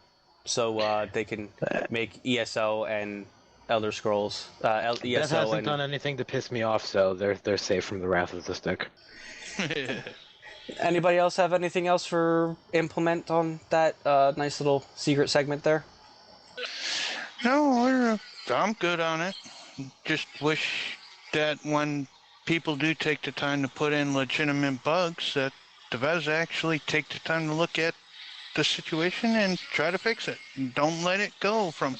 [SPEAKER 1] so they can make ESO and Elder Scrolls. ESO
[SPEAKER 3] Beth hasn't done anything to piss me off, so they're safe from the wrath of the stick.
[SPEAKER 1] Anybody else have anything else for implement on that nice little secret segment there?
[SPEAKER 2] No, I'm good on it. Just wish that when people do take the time to put in legitimate bugs, that devs actually take the time to look at the situation and try to fix it. Don't let it go from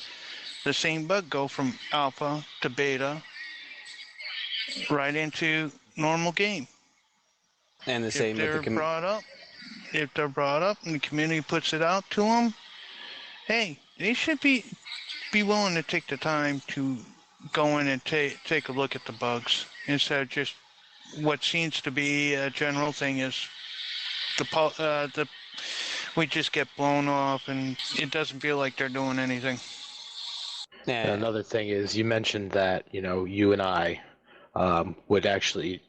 [SPEAKER 2] the same bug go from alpha to beta right into normal game.
[SPEAKER 1] And the same
[SPEAKER 2] If they're brought up and the community puts it out to them, hey, they should be willing to take the time to go in and take a look at the bugs instead of just what seems to be a general thing is we just get blown off and it doesn't feel like they're doing anything.
[SPEAKER 3] And another thing is, you mentioned that, you and I would actually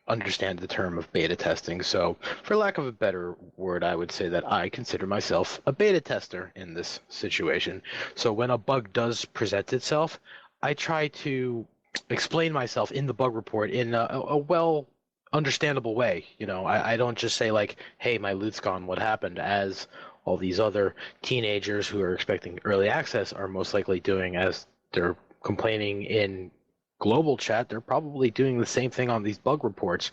[SPEAKER 3] understand the term of beta testing. So, for lack of a better word, I would say that I consider myself a beta tester in this situation. So when a bug does present itself, I try to explain myself in the bug report in a well understandable way. I don't just say like, hey, my loot's gone, what happened, as all these other teenagers who are expecting early access are most likely doing, as they're complaining in global chat. They're probably doing the same thing on these bug reports,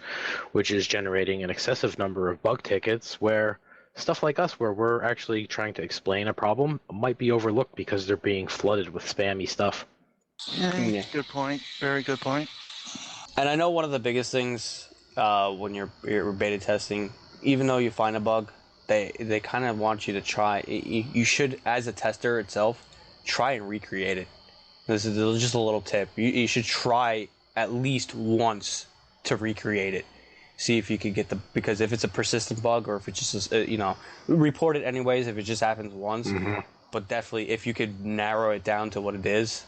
[SPEAKER 3] which is generating an excessive number of bug tickets where stuff like us, where we're actually trying to explain a problem, might be overlooked because they're being flooded with spammy stuff.
[SPEAKER 2] Yeah. Good point. Very good point.
[SPEAKER 1] And I know one of the biggest things when you're beta testing, even though you find a bug, they kind of want you to try. You should, as a tester itself, try and recreate it. This is just a little tip. You should try at least once to recreate it. See if you could get because if it's a persistent bug, or if it's just report it anyways if it just happens once. Mm-hmm. But definitely, if you could narrow it down to what it is,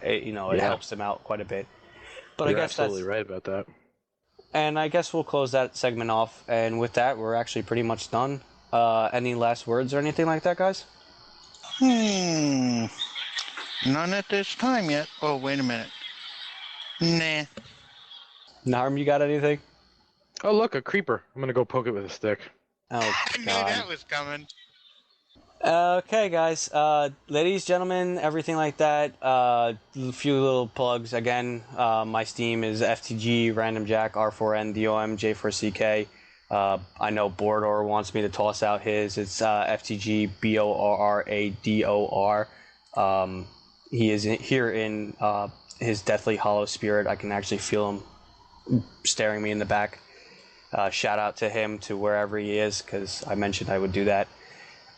[SPEAKER 1] it helps them out quite a bit. But
[SPEAKER 3] You're
[SPEAKER 1] I guess
[SPEAKER 3] absolutely right about that.
[SPEAKER 1] And I guess we'll close that segment off. And with that, we're actually pretty much done. Any last words or anything like that, guys?
[SPEAKER 2] None at this time yet. Oh, wait a minute. Nah.
[SPEAKER 1] Narm, you got anything?
[SPEAKER 3] Oh, look, a creeper. I'm going to go poke it with a stick.
[SPEAKER 1] Oh,
[SPEAKER 2] I knew that was coming.
[SPEAKER 1] Okay, guys. Ladies, gentlemen, everything like that. A few little plugs. Again, my Steam is FTG, Random Jack, R4N, DOM, J4CK. I know Bordor wants me to toss out his. It's FTG, BORRADOR. He is here in his deathly hollow spirit. I can actually feel him staring me in the back. Shout out to him, to wherever he is, because I mentioned I would do that.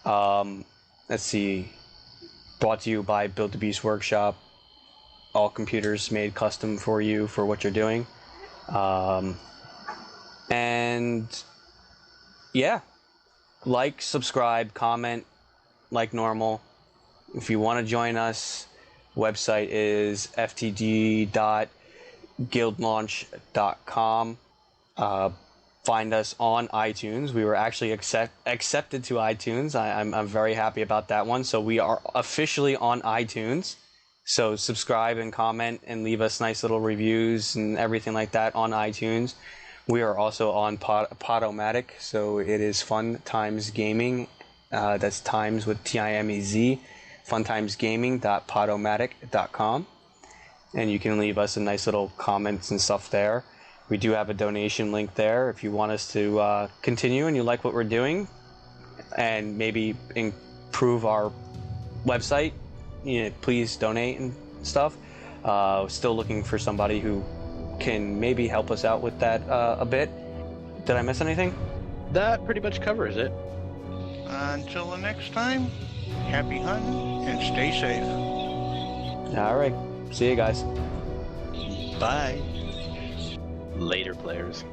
[SPEAKER 1] Let's see. Brought to you by Build the Beast Workshop. All computers made custom for you for what you're doing. And yeah, like, subscribe, comment like normal. If you want to join us, website is ftg.guildlaunch.com. Find us on iTunes. We were actually accepted to iTunes. I'm very happy about that one. So we are officially on iTunes. So subscribe and comment and leave us nice little reviews and everything like that on iTunes. We are also on Podomatic. So it is Fun Times Gaming. That's Times with TIMEZ. funtimesgaming.podomatic.com. And you can leave us a nice little comments and stuff there. We do have a donation link there if you want us to continue and you like what we're doing and maybe improve our website. Please donate and stuff. Still looking for somebody who can maybe help us out with that a bit. Did I miss anything?
[SPEAKER 3] That pretty much covers it.
[SPEAKER 2] Until the next time, happy hunting and stay safe.
[SPEAKER 1] All right. See you guys.
[SPEAKER 2] Bye.
[SPEAKER 3] Later, players.